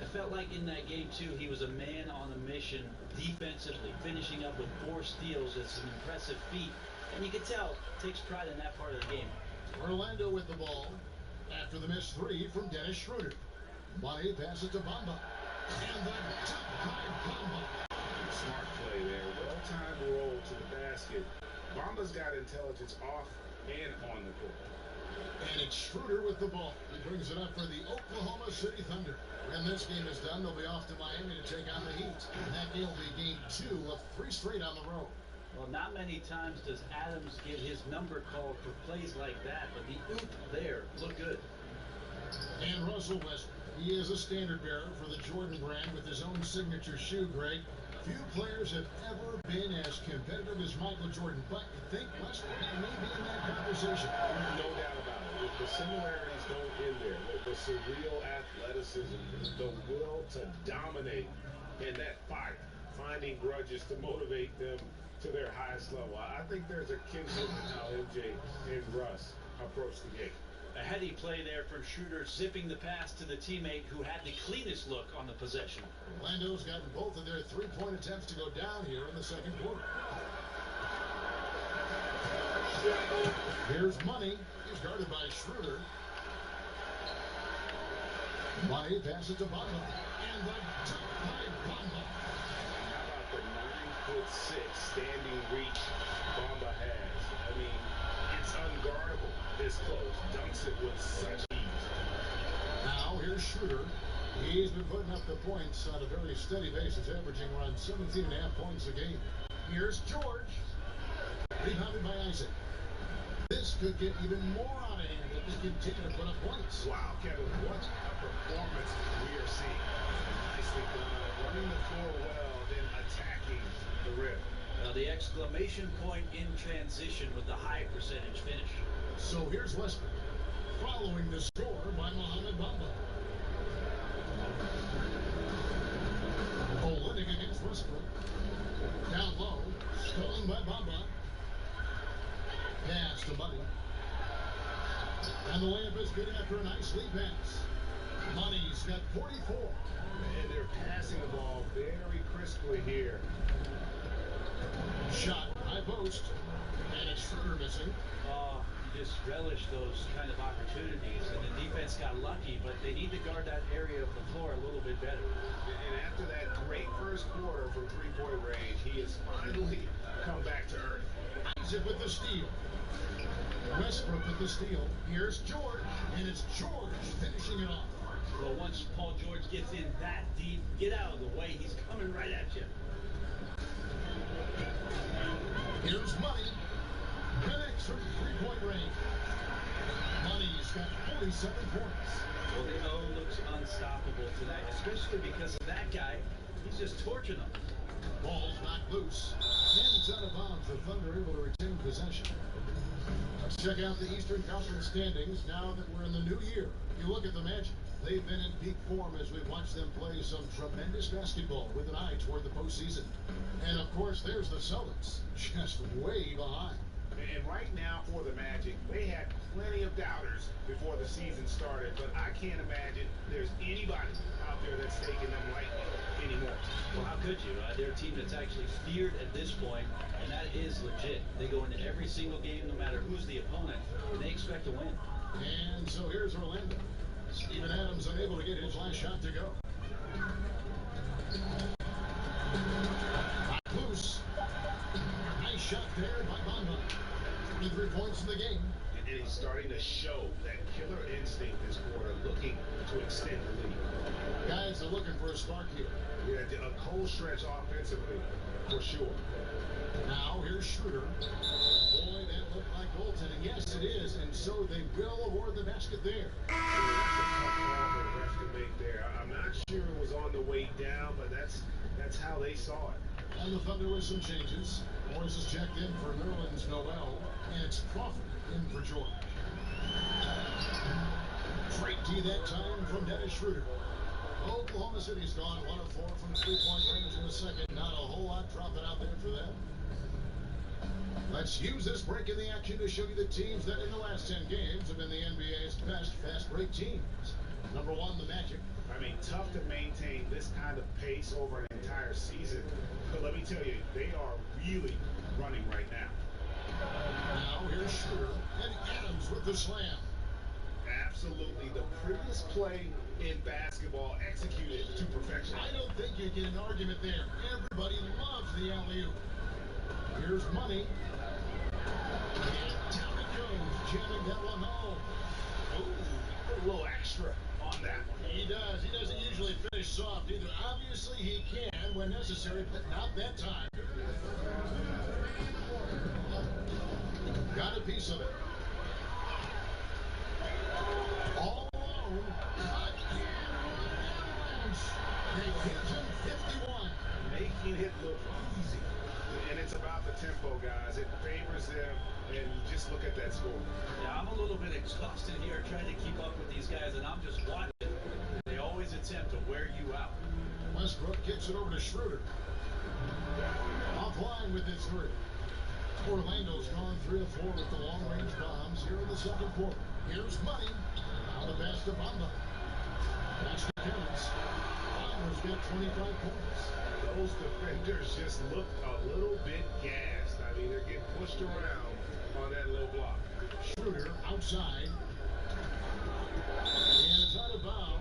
I felt like in that game, too, he was a man on a mission defensively, finishing up with 4 steals. It's an impressive feat And you can tell takes pride in that part of the game. Orlando with the ball after the missed three from Dennis Schroeder. Money passes to Bamba. And the top by Bamba. Smart play there. Well-timed roll to the basket. Bamba's got intelligence off and on the court. And it's Schroeder with the ball. He brings it up for the Oklahoma City Thunder. When this game is done, they'll be off to Miami to take on the Heat. And that game will be game 2 of 3 straight on the road. Well, not many times does Adams get his number called for plays like that, but the oop there looked good. And Russell Westbrook, he is a standard bearer for the Jordan brand with his own signature shoe, Greg. Few players have ever been as competitive as Michael Jordan, but you think Westbrook may be in that conversation. No doubt about it. The similarities don't end there. The surreal athleticism, the will to dominate, and that fire, finding grudges to motivate them to their highest level. I think there's a kinship in how MJ and Russ approach the game. A heady play there from Schroeder, zipping the pass to the teammate who had the cleanest look on the possession. Orlando's gotten both of their three-point attempts to go down here in the second quarter. Here's Money. He's guarded by Schroeder. Money passes to Bamba. And the top by Bamba. How about the 9'6" standing reach Bamba has? I mean, it's unguardable this close. Dunks it with such ease. Now here's Schroeder. He's been putting up the points on a very steady basis, averaging around 17.5 points a game. Here's George. Rebounded by Isaac. This could get even more out of hand if they continue to put up points. Wow, Kevin, what a performance we are seeing. Nicely done, running the floor well, then attacking the rim. The exclamation point in transition with the high percentage finish. So here's Westbrook, following the score by Mohamed Bamba. Olynyk against Westbrook. Down low, stolen by Bamba. Pass to Money. And the layup is good after a nice lead pass. Money's got 44. And they're passing the ball very crisply here. Shot, high post. And it's Schroeder missing. Oh, you just relish those kind of opportunities. And the defense got lucky, but they need to guard that area of the floor a little bit better. And after that great first quarter from three-point range, he has finally come back to earth. Isaac with the steal. Westbrook with the steal. Here's George, and it's George finishing it off. Well, once Paul George gets in that deep, get out of the way. He's coming right at you. Here's Money. Connects from three-point range. Money's got 47 points. Well, the O looks unstoppable tonight, especially because of that guy. He's just torching them. Ball's knocked loose. And it's out of bounds. The Thunder able to retain possession. Let's check out the Eastern Conference standings now that we're in the new year. You look at the Magic. They've been in peak form as we've watched them play some tremendous basketball with an eye toward the postseason. And, of course, there's the Celtics, just way behind. And right now for the Magic, they had plenty of doubters before the season started, but I can't imagine there's anybody out there that's taking them lightly anymore. Well, how could you? They're a team that's actually feared at this point, and that is legit. They go into every single game, no matter who's the opponent, and they expect to win. And so here's Orlando. Steven Adams unable to get his last shot to go. Loose. Nice shot there by Bamba. 23 points in the game. And he's starting to show that killer instinct this quarter, looking to extend the lead. Guys are looking for a spark here. Yeah, a cold stretch offensively, for sure. Now, here's Schroeder. Boy, that looked like goaltending. Yes, it is, and so they will award the basket there. That's a tough call for the refs to make there. I'm not sure it was on the way down, but that's how they saw it. And the Thunder with some changes. Morris is checked in for Nerlens Noel, and it's Crawford in for Jordan. Straight D that time from Dennis Schroeder. Oklahoma City's gone 1 of 4 from three-point range in the second. Not a whole lot dropping out there for them. Let's use this break in the action to show you the teams that in the last 10 games have been the NBA's best fast break teams. Number 1, the Magic. I mean, tough to maintain this kind of pace over an entire season. But let me tell you, they are really running right now. Now here's Schroeder and Adams with the slam. Absolutely the prettiest play in basketball, executed to perfection. I don't think you get an argument there. Everybody loves the alley-oop. Here's Money. And down it goes, jamming that one home. Ooh, put a little extra on that one. He does. He doesn't usually finish soft either. Obviously, he can when necessary, but not that time. Got a piece of it. All alone. They give him 51. Making it look easy. And it's about the tempo, guys. It favors them. And just look at that score. Yeah, I'm a little bit exhausted here trying to keep up with these guys, and I'm just watching. They always attempt to wear you out. Westbrook kicks it over to Schroeder. Offline with his three. Orlando's gone 3 of 4 with the long-range bombs here in the second quarter. Here's Money. Now the pass to Bamba. That's the Counts. Bombers get 25 points. Those defenders just looked a little bit gassed. I mean, they're getting pushed around on that low block. Schroeder outside. And it's out of bounds.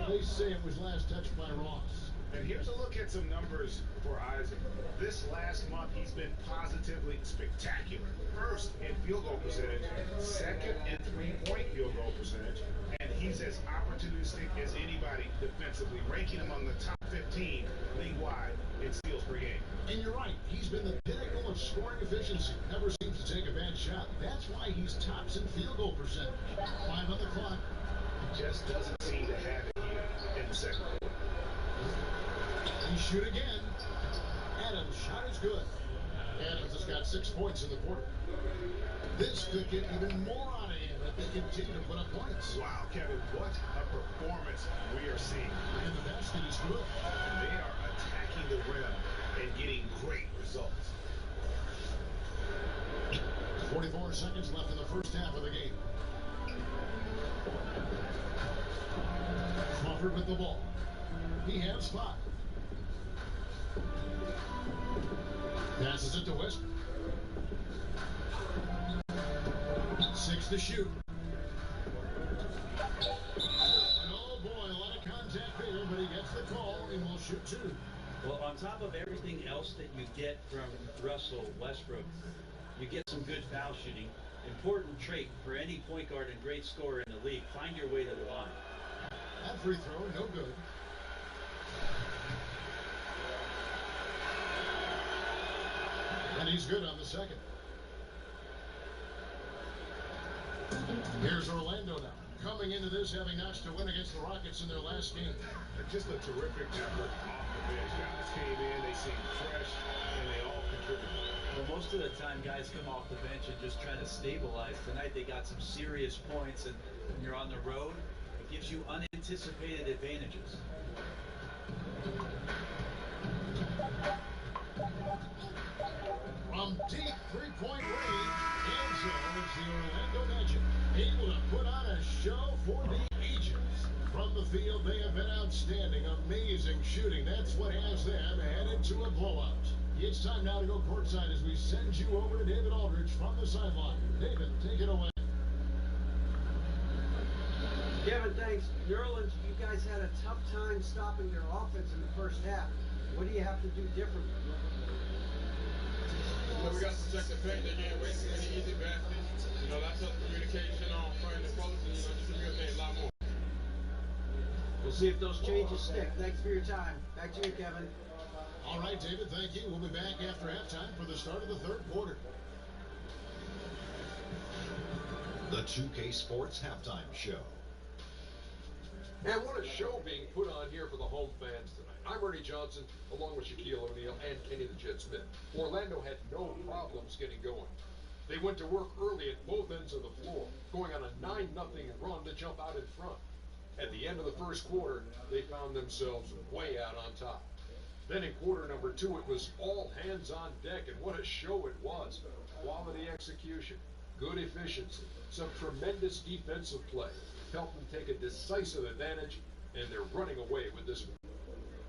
They say it was last touched by Ross. And here's a look at some numbers for Isaac. This last month, he's been positively spectacular. First in field goal percentage, second in three-point field goal percentage, and he's as opportunistic as anybody defensively, ranking among the top 15 league-wide in steals per game. And you're right, he's been the pinnacle of scoring efficiency. Never seems to take a bad shot. That's why he's tops in field goal percentage. 5 on the clock. Just doesn't seem to have it here in the second quarter. He shoot again. Adams' shot is good. Adams has got 6 points in the quarter. This could get even more out of him if they continue to put up points. Wow, Kevin, what a performance we are seeing. And the basket is good. And they are attacking the rim and getting great results. 44 seconds left in the first half of the game. Crawford with the ball. He has 5. Passes it to Westbrook. 6 to shoot. Oh boy, a lot of contact there, but he gets the call and will shoot 2. Well, on top of everything else that you get from Russell Westbrook, you get some good foul shooting. Important trait for any point guard and great scorer in the league. Find your way to the line. That free throw, no good. And he's good on the second. Here's Orlando now. Coming into this, having notched a win against the Rockets in their last game. Just a terrific effort off the bench. Guys came in, they seemed fresh, and they all contributed. Well, most of the time, guys come off the bench and just try to stabilize. Tonight, they got some serious points, and when you're on the road, it gives you unanticipated advantages. From deep three-point range, and so it's the Orlando Magic able to put on a show for the ages. From the field, they have been outstanding, amazing shooting. That's what has them headed to a blowout. It's time now to go courtside as we send you over to David Aldridge from the sideline. David, take it away. Kevin, thanks. New Orleans, you guys had a tough time stopping their offense in the first half. What do you have to do differently? We got to protect the paint. They can't waste any easy baskets. That's up communication on front and post, and just communicate a lot more. We'll see if those changes stick. Thanks for your time. Back to you, Kevin. All right, David, thank you. We'll be back after halftime for the start of the third quarter. The 2K Sports Halftime Show. And what a show being put on here for the home fans tonight. I'm Ernie Johnson, along with Shaquille O'Neal and Kenny the Jet Smith. Orlando had no problems getting going. They went to work early at both ends of the floor, going on a 9-0 run to jump out in front. At the end of the first quarter, they found themselves way out on top. Then in quarter number 2, it was all hands on deck, and what a show it was. Quality execution, good efficiency, some tremendous defensive play helped them take a decisive advantage, and they're running away with this one.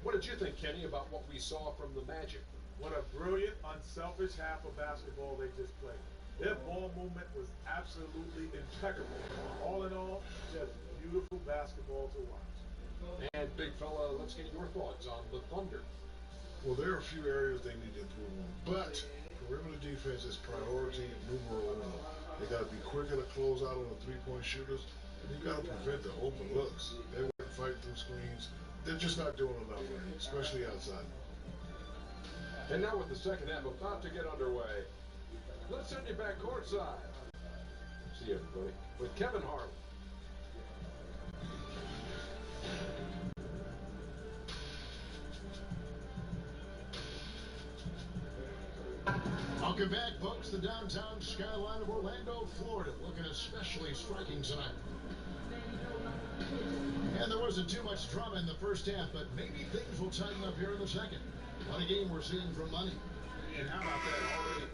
What did you think, Kenny, about what we saw from the Magic? What a brilliant, unselfish half of basketball they just played. Their ball movement was absolutely impeccable. All in all, just beautiful basketball to watch. And big fella, let's get your thoughts on the Thunder. Well, there are a few areas they need to improve on, but perimeter defense is priority numero uno. They got to be quicker to close out on the three-point shooters, and you got to prevent the open looks. They want to fight through screens. They're just not doing enough, especially outside. And now with the second half about to get underway, let's send you back courtside. See you, everybody, with Kevin Harlan. Welcome back, folks. The downtown skyline of Orlando, Florida, looking especially striking tonight. And there wasn't too much drama in the first half, but maybe things will tighten up here in the second. What a game we're seeing from Money. And how about that already?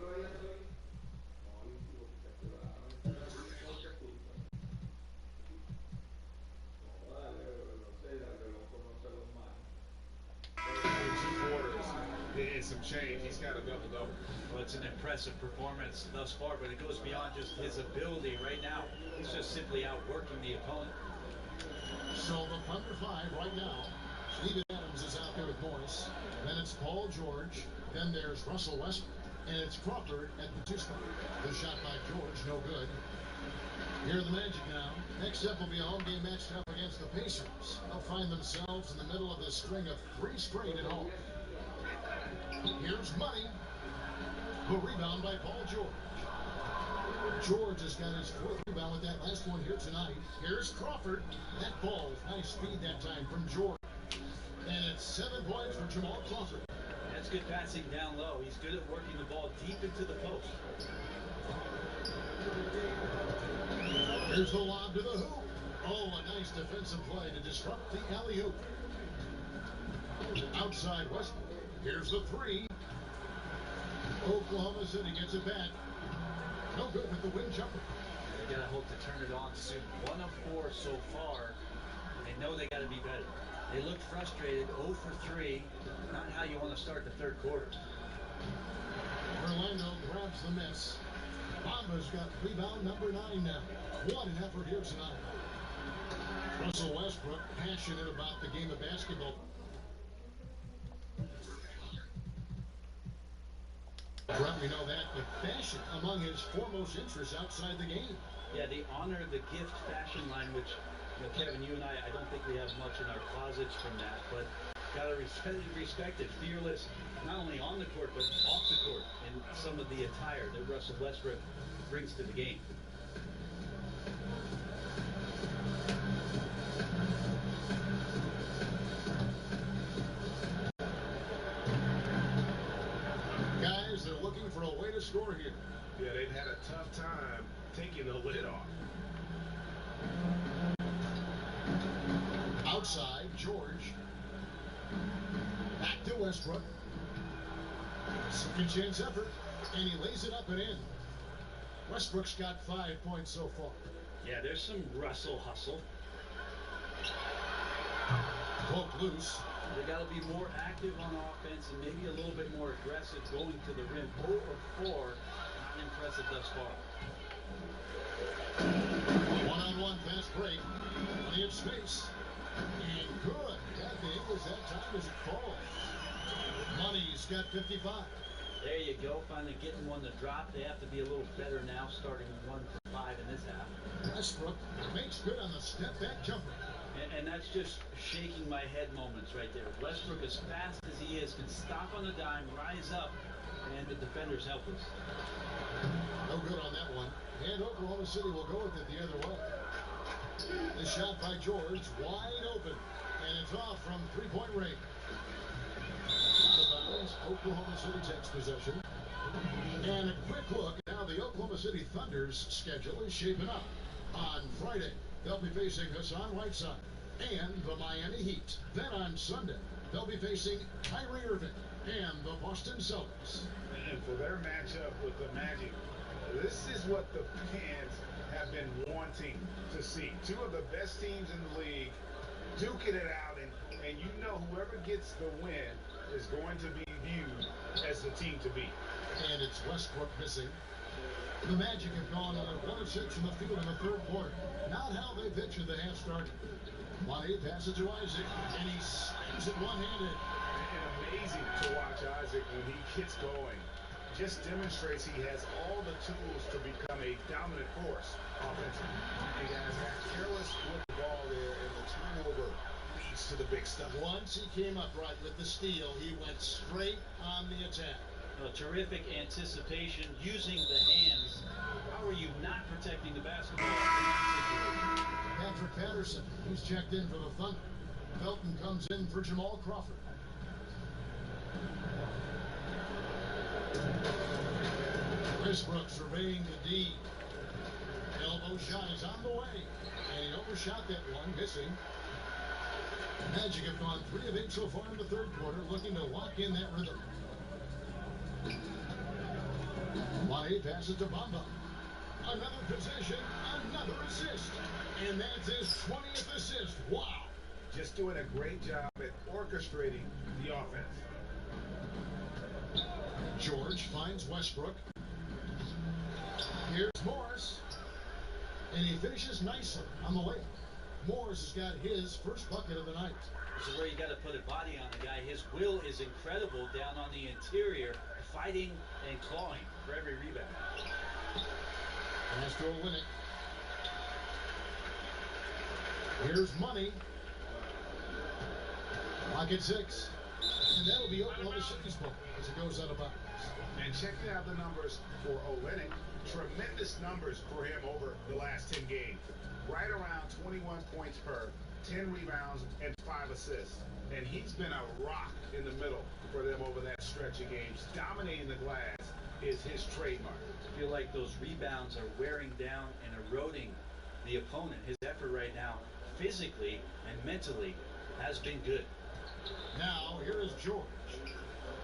And some change. He's got a double-double. Well, it's an impressive performance thus far, but it goes beyond just his ability right now. He's just simply outworking the opponent. So the Thunder 5 right now. Steven Adams is out there with Morris. Then it's Paul George. Then there's Russell Westbrook. And it's Crawford at the 2 spot. The shot by George, no good. Here are the Magic now. Next up will be a home game matched up against the Pacers. They'll find themselves in the middle of this string of 3 straight at home. Here's Money. The rebound by Paul George. George has got his 4th rebound with that last one here tonight. Here's Crawford. That ball, nice speed that time from George. And it's 7 points for Jamal Crawford. That's good passing down low. He's good at working the ball deep into the post. Here's the lob to the hoop. Oh, a nice defensive play to disrupt the alley-oop. Outside Westbrook. Here's the 3. Oklahoma City gets it back. No good with the wing jumper. They got to hope to turn it on soon. 1 of 4 so far. They know they got to be better. They look frustrated. 0 for 3. Not how you want to start the third quarter. Orlando grabs the miss. Bamba's got rebound number 9 now. What an effort here tonight. Russell Westbrook passionate about the game of basketball. Brett, we know that, but fashion among his foremost interests outside the game. Yeah, the honor the gift fashion line, which, Kevin, you and I don't think we have much in our closets from that, but got to respect it. Fearless, not only on the court, but off the court, and some of the attire that Russell Westbrook brings to the game. For a way to score here. Yeah, they've had a tough time taking the lid off. Outside, George. Back to Westbrook. Second chance effort, and he lays it up and in. Westbrook's got 5 points so far. Yeah, there's some Russell hustle. Poke loose. They got to be more active on offense and maybe a little bit more aggressive going to the rim. 0 for 4, not impressive thus far. One-on-one fast break. Plenty of space. And good. That big was that time as it falls. Money's got 55. There you go. Finally getting one to drop. They have to be a little better now, starting 1 for 5 in this half. Westbrook makes good on the step-back jumper. And that's just shaking my head moments right there. Westbrook, as fast as he is, can stop on the dime, rise up, and the defender's helpless. No good on that one. And Oklahoma City will go with it the other way. The shot by George, wide open. And it's off from 3-point range. Out of bounds, Oklahoma City takes possession. And a quick look at how the Oklahoma City Thunder's schedule is shaping up. On Friday, they'll be facing Hassan Whiteside and the Miami Heat. Then on Sunday, they'll be facing Kyrie Irving and the Boston Celtics. And for their matchup with the Magic, this is what the fans have been wanting to see. 2 of the best teams in the league duking it out, and you know whoever gets the win is going to be viewed as the team to beat. And it's Westbrook missing. The Magic have gone on 1 of 6 from the field in the third quarter. Not how they pictured the half starting. Money passes to Isaac, and he slams it one-handed. And amazing to watch Isaac when he gets going. Just demonstrates he has all the tools to become a dominant force offensively. And guys got careless with the ball there, and the turnover leads to the big stuff. Once he came upright with the steal, he went straight on the attack. Terrific anticipation using the hands. How are you not protecting the basketball in that situation? Patrick Patterson, he's checked in for the Thunder. Felton comes in for Jamal Crawford. Westbrook surveying the D. Elbow shot is on the way, and he overshot that one, missing. Magic have gone 3 of 8 so far in the third quarter, looking to lock in that rhythm. Money passes to Bamba. Another possession, another assist. And that's his 20th assist. Wow. Just doing a great job at orchestrating the offense. George finds Westbrook. Here's Morris. And he finishes nicely on the layup. Morris has got his first bucket of the night. This is where you got to put a body on the guy. His will is incredible down on the interior, fighting and clawing for every rebound. Castro win it. Here's Money. Lock at 6. And that'll be Oklahoma City's ball as it goes out of bounds. And checking out the numbers for Olynyk, tremendous numbers for him over the last 10 games. Right around 21 points per, 10 rebounds, and 5 assists. And he's been a rock in the middle for them over that stretch of games. Dominating the glass is his trademark. I feel like those rebounds are wearing down and eroding the opponent. His effort right now, physically and mentally, has been good. Now, here is George.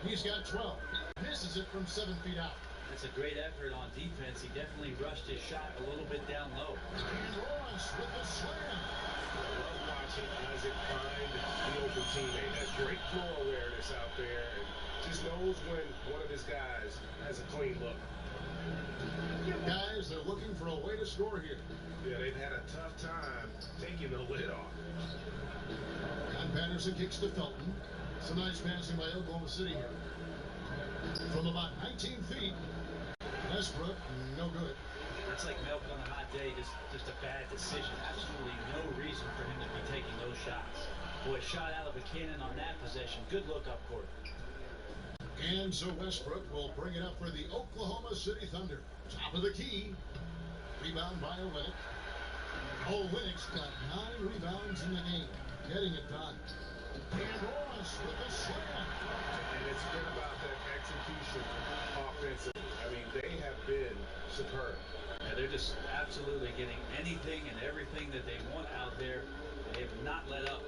He's got 12. Misses it from 7 feet out. That's a great effort on defense. He definitely rushed his shot a little bit down low. And Lawrence with the slam. I love watching Isaac find the open teammate. Has great floor awareness out there and just knows when one of his guys has a clean look. Guys, they're looking for a way to score here. Yeah, they've had a tough time taking the lid off. John Patterson kicks to Felton. Some nice passing by Oklahoma City here. From about 19 feet, Westbrook, no good. That's like milk on a hot day, just a bad decision. Absolutely no reason for him to be taking those shots. Boy, shot out of a cannon on that possession. Good look up court. And so Westbrook will bring it up for the Oklahoma City Thunder. Top of the key. Rebound by Olynyk. Olynyk's got 9 rebounds in the game. Getting it done. And Lawrence with the slam. And it's been about that execution offensively. I mean, they have been superb. Yeah, they're just absolutely getting anything and everything that they want out there. They have not let up.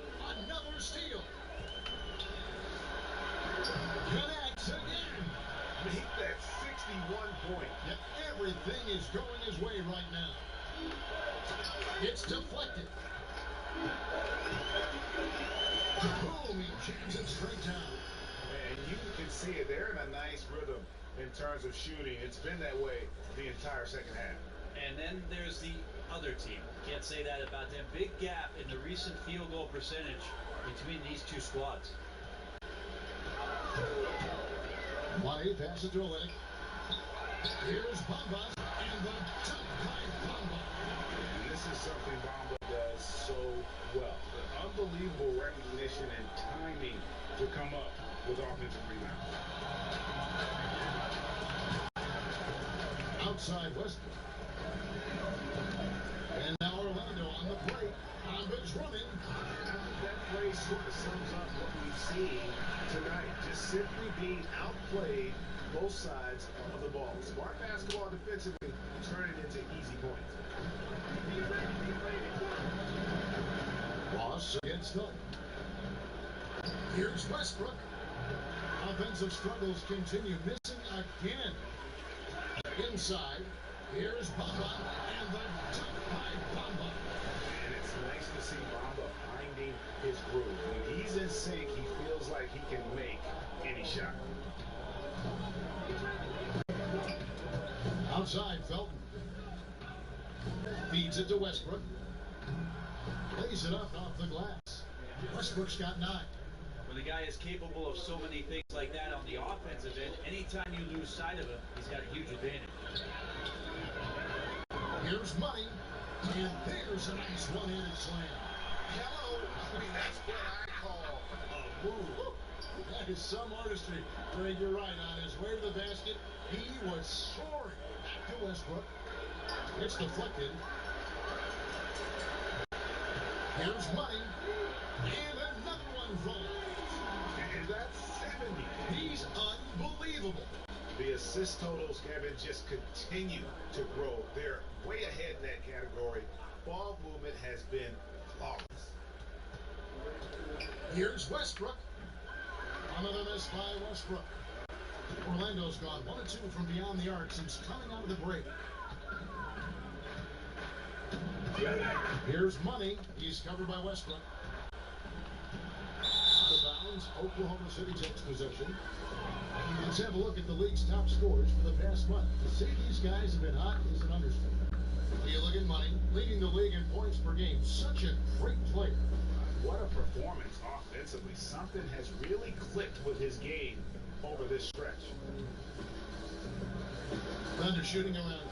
Another steal. Connects again. Make that 61 point. Yep, everything is going his way right now. It's deflected. Boom, he jams it straight down. And you can see it. They're in a nice rhythm in terms of shooting. It's been that way the entire second half. And then there's the other team. Can't say that about them. Big gap in the recent field goal percentage between these two squads. Money passes to Olynyk. Here's Bamba, and the dunk by Bamba. And this is something Bamba does so well. Unbelievable recognition and timing to come up with offensive rebounds. Outside Westbrook. And now Orlando on the plate. Bamba's running. That play sort of sums up what we've seen tonight. Just simply being outplayed both sides of the ball. Smart basketball defensively, turn it into easy points. Ross against Hill. Here's Westbrook. Offensive struggles continue. Missing again. Inside. Here's Bamba. And the dunk by Bamba. And it's nice to see Bamba finding his groove. When he's in sync, he feels like he can make shot. Outside, Felton. Feeds it to Westbrook. Lays it up off the glass. Westbrook's got 9. When the guy is capable of so many things like that on the offensive end, anytime you lose sight of him, he's got a huge advantage. Here's money, and there's a nice one-handed slam. Hello. I mean, that's what I call a move. That is some artistry. Greg, you're right. On his way to the basket, he was soaring. Back to Westbrook. It's deflected. Here's money, and another one falls. And that's 70. He's unbelievable. The assist totals, Kevin, just continue to grow. They're way ahead in that category. Ball movement has been flawless. Here's Westbrook. Another miss by Westbrook. Orlando's gone 1 of 2 from beyond the arc since coming out of the break. Here's money. He's covered by Westbrook. Out of bounds. Oklahoma City takes possession. Let's have a look at the league's top scorers for the past month. To say these guys have been hot is an understatement. You look at money, leading the league in points per game. Such a great player. What a performance offensively. Something has really clicked with his game over this stretch. Thunder shooting around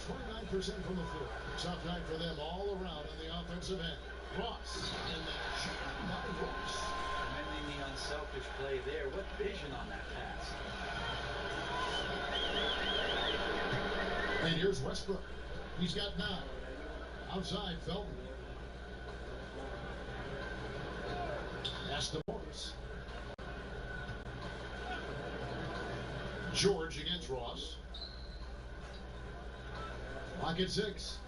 29% from the floor. Tough night for them all around on the offensive end. Ross and the jam by Ross. Commending the unselfish play there. What vision on that pass. And here's Westbrook. He's got 9. Outside, Felton. Pass to Morris. George against Ross. Lock at 6.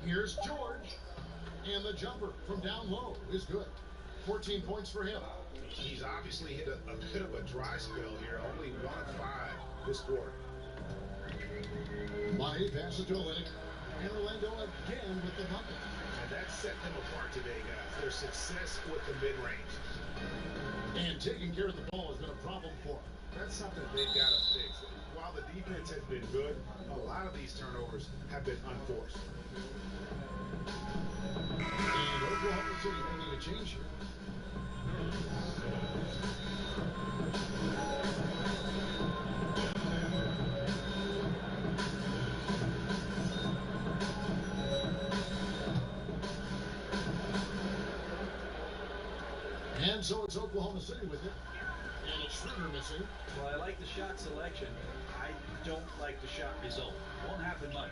Here's George. And the jumper from down low is good. 14 points for him. He's obviously hit a bit of a dry spell here. Only 1 of 5 this quarter. Money passes to Olynyk. And Orlando again with the bucket. And that set them apart today, guys. Their success with the mid-range. And taking care of the ball has been a problem for them. That's something they've got to fix. While the defense has been good, a lot of these turnovers have been unforced. And Oklahoma City making a change here. And so it's Oklahoma City with it. And it's Schroeder missing. Well, I like the shot selection. I don't like the shot result. Won't happen much.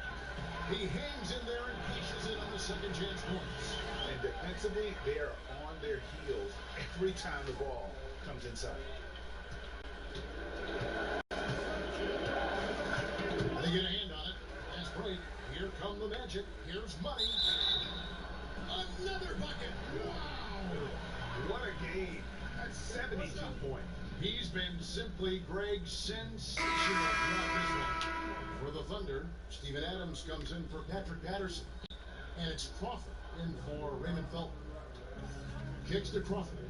He hangs in there and cashes in on the second chance points. And defensively, they are on their heels every time the ball comes inside. They get a hand on it. Fast break. Here come the Magic. Here's money. Another bucket. Wow. What a game. That's 72 points. He's been simply, Greg, sensational throughout this one. For the Thunder, Steven Adams comes in for Patrick Patterson. And it's Crawford in for Raymond Felton. Kicks to Crawford.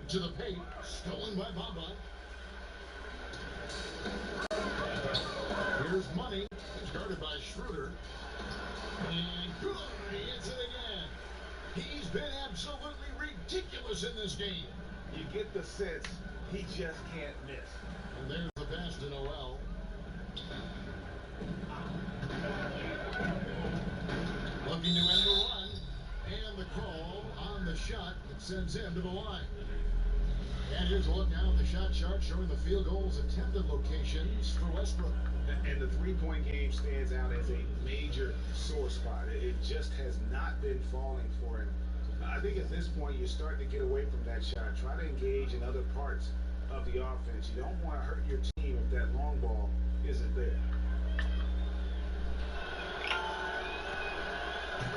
To the paint. Stolen by Bamba. Here's money. He's guarded by Schroeder. And good. He hits it again. He's been absolutely ridiculous in this game. You get the sense he just can't miss. And there's the pass to Noel. Looking to end the run. And the call on the shot that sends him to the line. And here's a look now at the shot chart showing the field goals attempted locations for Westbrook. And the three-point game stands out as a major sore spot. It just has not been falling for him. I think at this point you're starting to get away from that shot. Try to engage in other parts of the offense. You don't want to hurt your team if that long ball isn't there.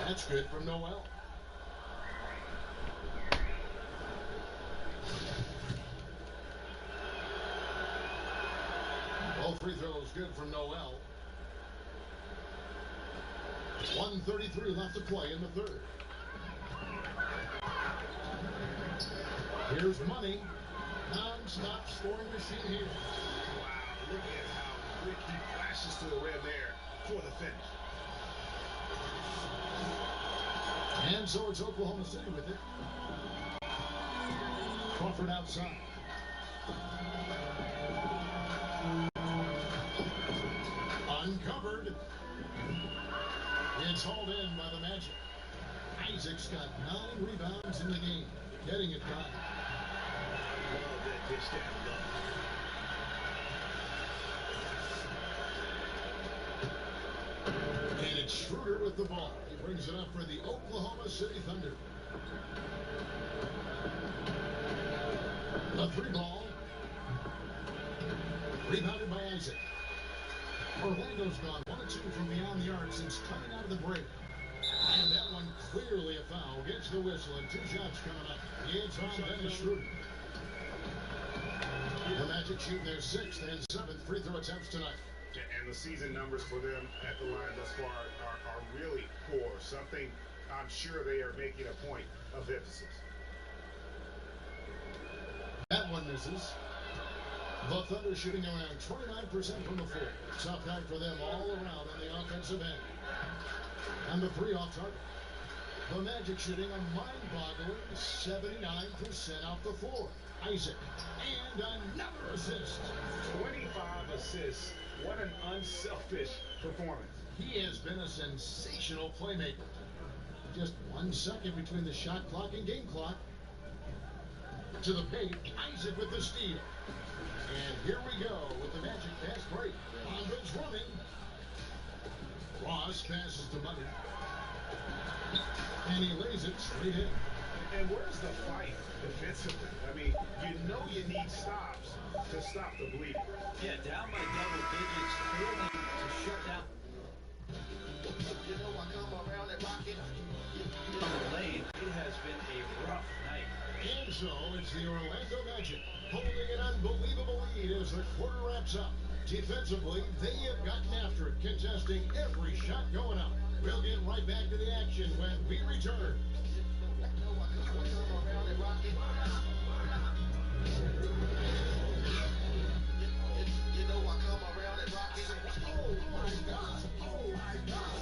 That's good from Noel. All free throws good from Noel. 1:33 left to play in the third. Here's money. Non-stop scoring machine here. Wow, look at how quick he flashes to the rim there for the finish. And so it's Oklahoma City with it. Crawford outside. Uncovered. It's hauled in by the Magic. Isaac's got 9 rebounds in the game. Getting it done. Love that dish down low. And it's Schroeder with the ball. He brings it up for the Oklahoma City Thunder. The 3 ball. Rebounded by Isaac. Orlando's gone 1 of 2 from beyond the arc since coming out of the break. And that one clearly a foul. Gets the whistle and 2 shots coming up. It's on Dennis Schroeder. The Magic shoot their 6th and 7th free throw attempts tonight. And the season numbers for them at the line thus far are really poor. Something I'm sure they are making a point of emphasis. That one misses. The Thunder shooting around 29% from the floor. Tough night for them all around on the offensive end. And the 3 off target. The Magic shooting a mind-boggling 79% off the floor. Isaac. And another assist. 25 assists. What an unselfish performance. He has been a sensational playmaker. Just 1 second between the shot clock and game clock. To the paint, Isaac with the steal. And here we go with the Magic fast break. Bonda's running. Ross passes to Money. And he lays it straight in. And where's the fight defensively? I mean, you know you need stops to stop the bleeding. Yeah, down by double digits, failing to shut down. You know I come around and rock it. On the lane, it has been a rough night. And so it's the Orlando Magic holding an unbelievable lead as the quarter wraps up. Defensively, they have gotten after it, contesting every shot going up. We'll get right back to the action when we return. You know I come around and rock it. Oh my God! Oh my God!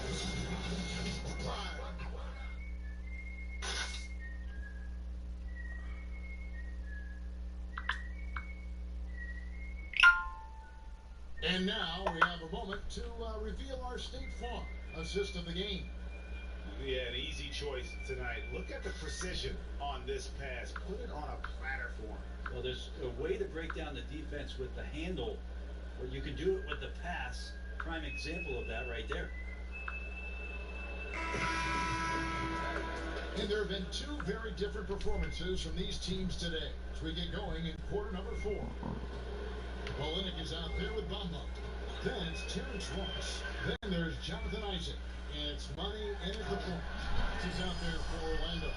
And now we have a moment to reveal our State Farm assist of the game. Yeah, an easy choice tonight. Look at the precision on this pass. Put it on a platter for him. Well, there's a way to break down the defense with the handle, or you can do it with the pass. Prime example of that right there. And there have been 2 very different performances from these teams today as we get going in quarter number 4. Olenek is out there with Bamba. Then it's Terrence Ross. Then there's Jonathan Isaac. And it's Money in at the point. He's out there for Orlando.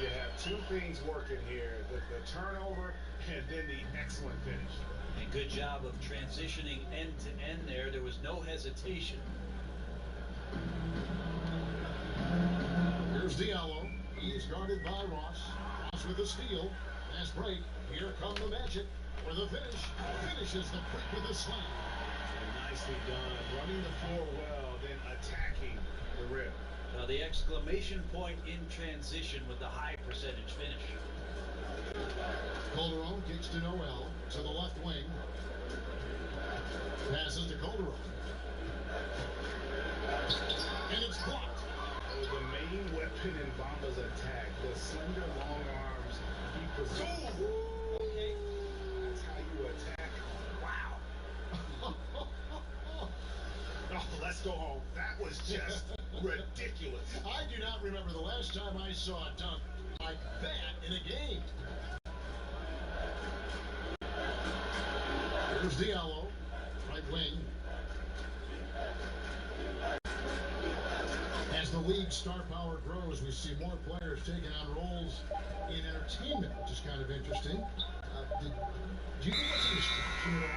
You have 2 things working here. The turnover and then the excellent finish. And good job of transitioning end to end there. There was no hesitation. Here's Diallo. He's guarded by Ross. Ross with a steal. Fast break. Here come the Magic. For the finish. Finishes the break with a slam. And nicely done. Running the floor well, then attacking the rim. Now the exclamation point in transition with the high percentage finish. Calderon kicks to Noel to the left wing. Passes to Calderon. And it's blocked. The main weapon in Bamba's attack, the slender long arms he possesses. Okay. That's how you attack. Wow. Oh, let's go home. That was just ridiculous. I do not remember the last time I saw a dunk like that in a game. Here's Diallo, right wing. As the league's star power grows, we see more players taking on roles in entertainment, which is kind of interesting. Do you think that's a distraction at all?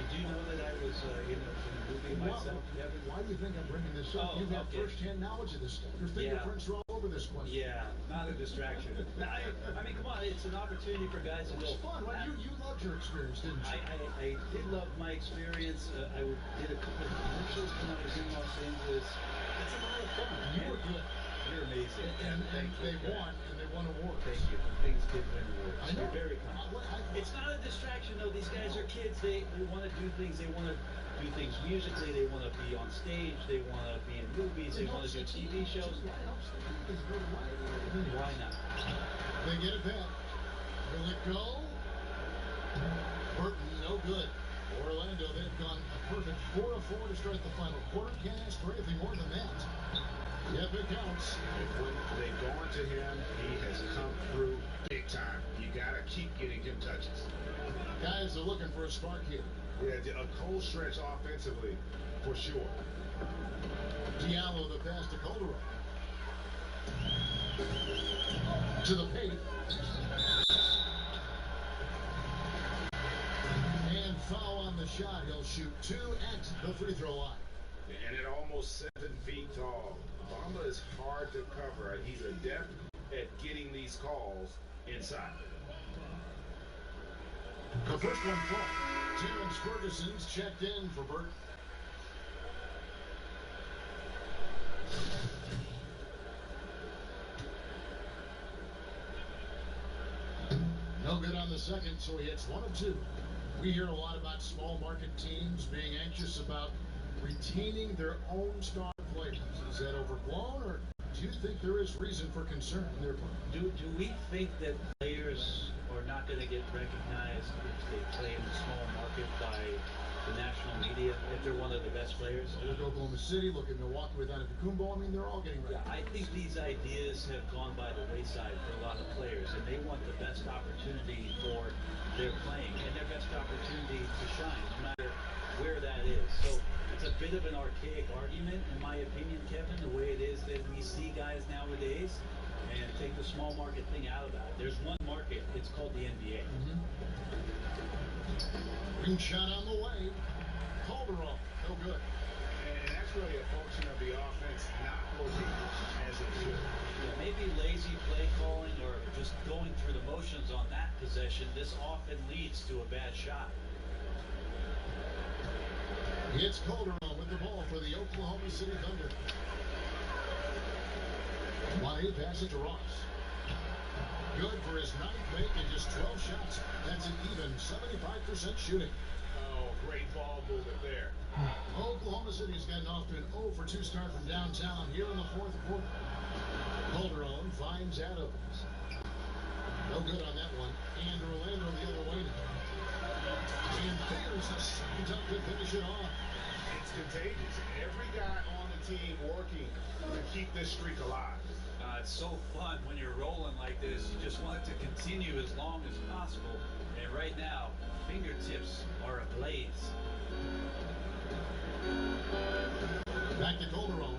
Did you know that I was in a movie myself, Kevin? Why do you think I'm bringing this up? Oh, You've got okay. first-hand knowledge of this stuff. Your fingerprints are all over this question. Yeah, not a distraction. I mean, come on, it's an opportunity for guys to go. It's fun. Well, you loved your experience, didn't you? I did love my experience. I did a couple of commercials when I was in Los Angeles. It's a lot of fun. You were good. You're amazing. And Thank you. they won awards. Thank you. Things did win awards. I know. You're very kind. It's not a distraction, though. These guys are kids. They want to do things. They want to do things musically. They want to be on stage. They want to be in movies. They want to do TV shows. Why not? They get it back. Will it go? Burton, no good. Orlando, they've gone a perfect 4-4 to start the final quarter. Can't ask for anything more than that. Yep, it counts. When they've gone to him, he has come through big time. You got to keep getting him touches. Guys are looking for a spark here. Yeah, a cold stretch offensively, for sure. Diallo, the pass to Calderon. To the paint. And foul on the shot. He'll shoot 2 at the free throw line. And at almost 7 feet tall, Bamba is hard to cover. He's adept at getting these calls inside. The first one fall. Terrence Ferguson's checked in for Burt. No good on the second, so he hits 1 of 2. We hear a lot about small market teams being anxious about retaining their own star players. Is that overblown, or do you think there is reason for concern in their part? Do we think that players are not going to get recognized if they play in the small market by the national media, if they're one of the best players? Look at Oklahoma City, look at Milwaukee with Antetokounmpo. I mean, they're all getting recognized. Yeah, I think these ideas have gone by the wayside for a lot of players, and they want the best opportunity for their playing and their best opportunity to shine, no matter where that is. So it's a bit of an archaic argument, in my opinion, Kevin, the way it is that we see guys nowadays, and take the small market thing out of that. There's one market, it's called the NBA. Ring shot on the way. Calderon, no good. And that's really a function of the offense not working as it should. Yeah, maybe lazy play calling or just going through the motions on that possession. This often leads to a bad shot. It's Calderon with the ball for the Oklahoma City Thunder. 1-8 pass it to Ross. Good for his 9th make and just 12 shots. That's an even 75% shooting. Oh, great ball movement there. Oklahoma City's gotten off to an 0 for 2 start from downtown here in the 4th quarter. Calderon finds Adams. No good on that one. And Orlando the other way now. And there's the second up to finish it off. It's contagious. Every guy on the team working to keep this streak alive. It's so fun when you're rolling like this. You just want it to continue as long as possible. And right now, fingertips are ablaze. Back to Calderon.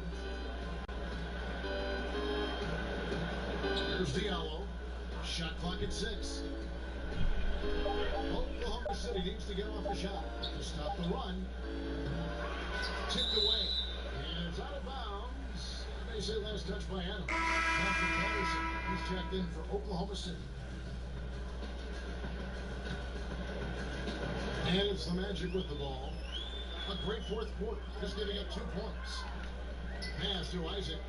Here's Diallo. Shot clock at 6. Oklahoma City needs to get off the shot to stop the run. Tipped away. And it's out of bounds. They say last touch by Adams. Patrick Patterson. He's checked in for Oklahoma City. And it's the Magic with the ball. A great 4th quarter. Just giving up 2 points. Pass to Isaac.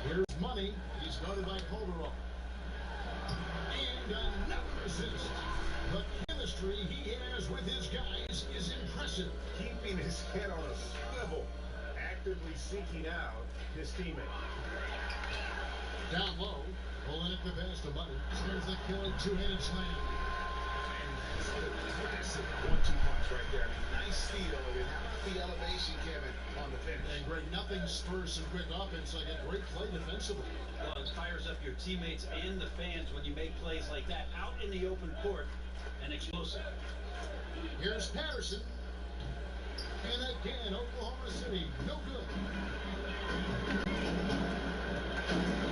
Here's Money. He's guarded by Calderon. And another assist. The chemistry he has with his guys is impressive. Keeping his head on a swivel. Actively seeking out his teammate. Down low. Pulling the pass to Money. Sends the killing 2-handed slam. Classic 1-2 punch right there. I mean, nice steal of it. How about the elevation, Kevin, on the finish? And Greg, nothing spurs some quick offense like a great play defensively. Well, it fires up your teammates and the fans when you make plays like that out in the open court and explosive. Here's Patterson. And again, Oklahoma City, no good.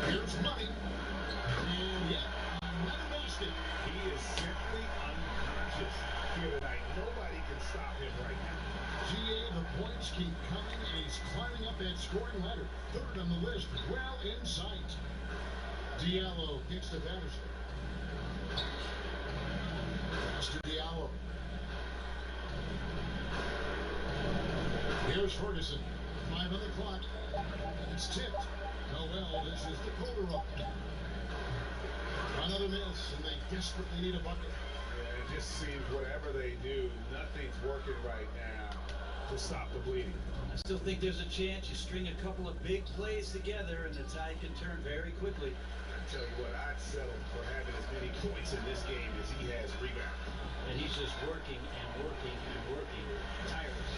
Here's Money. And yet, another basket. He is simply unconscious here tonight. Nobody can that scoring ladder. Third on the list, well in sight. Diallo kicks to Patterson. Pass to Diallo. Here's Ferguson. 5 on the clock. It's tipped. Noel dishes the Calderon. Another miss, and they desperately need a bucket. Yeah, it just seems whatever they do, nothing's working right now to stop the bleeding. I still think there's a chance you string a couple of big plays together and the tide can turn very quickly. I tell you what, I'd settle for having as many points in this game as he has rebounds. And he's just working and working and working. Tireless.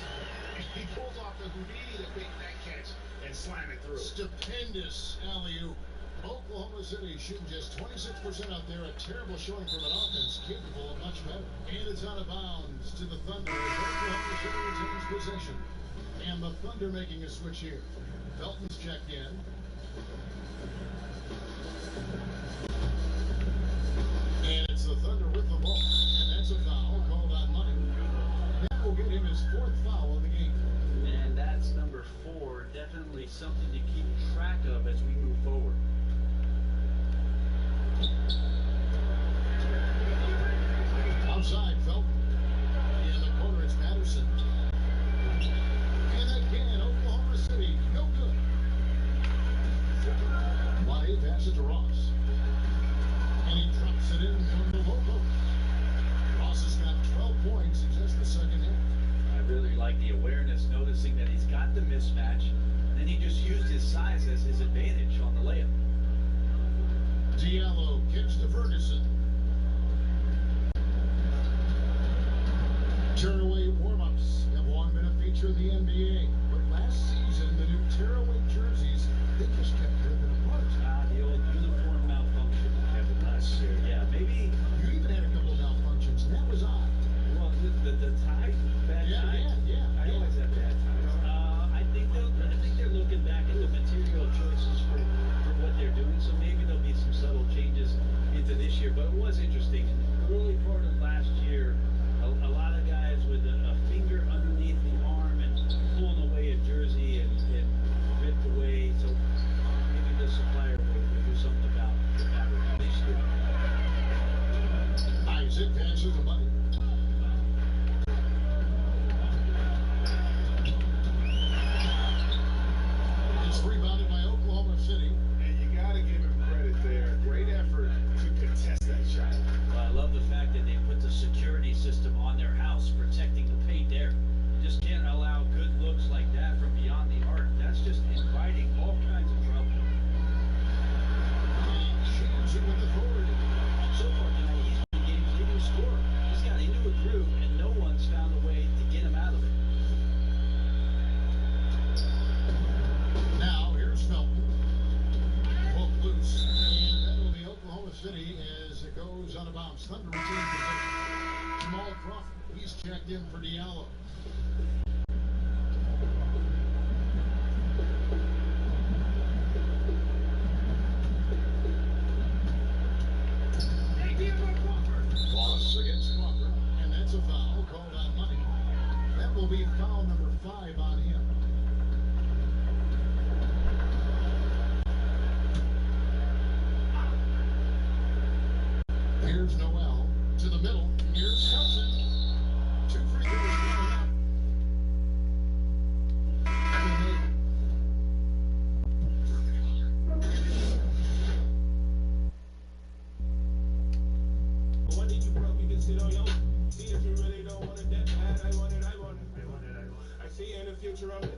He pulls off the Houdini to make that catch and slam it through. Stupendous alley-oop. Oklahoma City shooting just 26% out there. A terrible showing from an offense capable of much better. And it's out of bounds to the Thunder as Oklahoma City retains possession. And the Thunder making a switch here. Felton's checked in. And it's the Thunder with the ball. And that's a foul called on Money. That will get him his 4th foul of the game. And that's number 4. Definitely something to keep track of as we move forward. Outside, Felton. In the corner, it's Patterson. And again, Oklahoma City, no good. Money passes to Ross. And he drops it in from the low post. Ross has got 12 points in just the second half. I really like the awareness, noticing that he's got the mismatch. Then he just used his size as his advantage on the layup. Diallo kicks to Ferguson. Tearaway warm-ups have long been a feature of the NBA, but last season the new tearaway jerseys, they just kept drifting apart. The old uniform malfunction Kevin last year. Yeah, maybe you even had a couple of malfunctions. That was odd. Well, the tie, bad tie. Yeah. I always have bad ties. I think they're looking back at the material choices for what they're doing. So maybe there'll be some subtle changes into this year. But it was interesting in the early part of last year. A lot of guys with a finger underneath the arm and pulling away a jersey and ripped away. So maybe the supplier will do something about the fabric this year. Isaac passes the Money. It's rebounded by Oklahoma City. And you got to give him credit there. Great effort to contest that shot. Well, I love the fact that they put the security system on their house, protecting the paint there. You just can't allow good looks like that from beyond the arc. That's just inviting all kinds of trouble. He shoots it with authority. So far tonight, he's been the game's leading scorer. He's got into a groove, and no one's found a way to get him out of it. Now, here's Felton. Hook loose. And that will be Oklahoma City as it goes out of bounds. Thunder retain possession. Jamal Crawford. He's checked in for Diallo. Ross against Crawford. And that's a foul called on Money. That will be foul number 5 on him. Here's Noel to the middle. Here's Felton. 2 free throws coming up. What did you probably can sit on your see if you really don't want it that bad. I want it. I see in the future I'm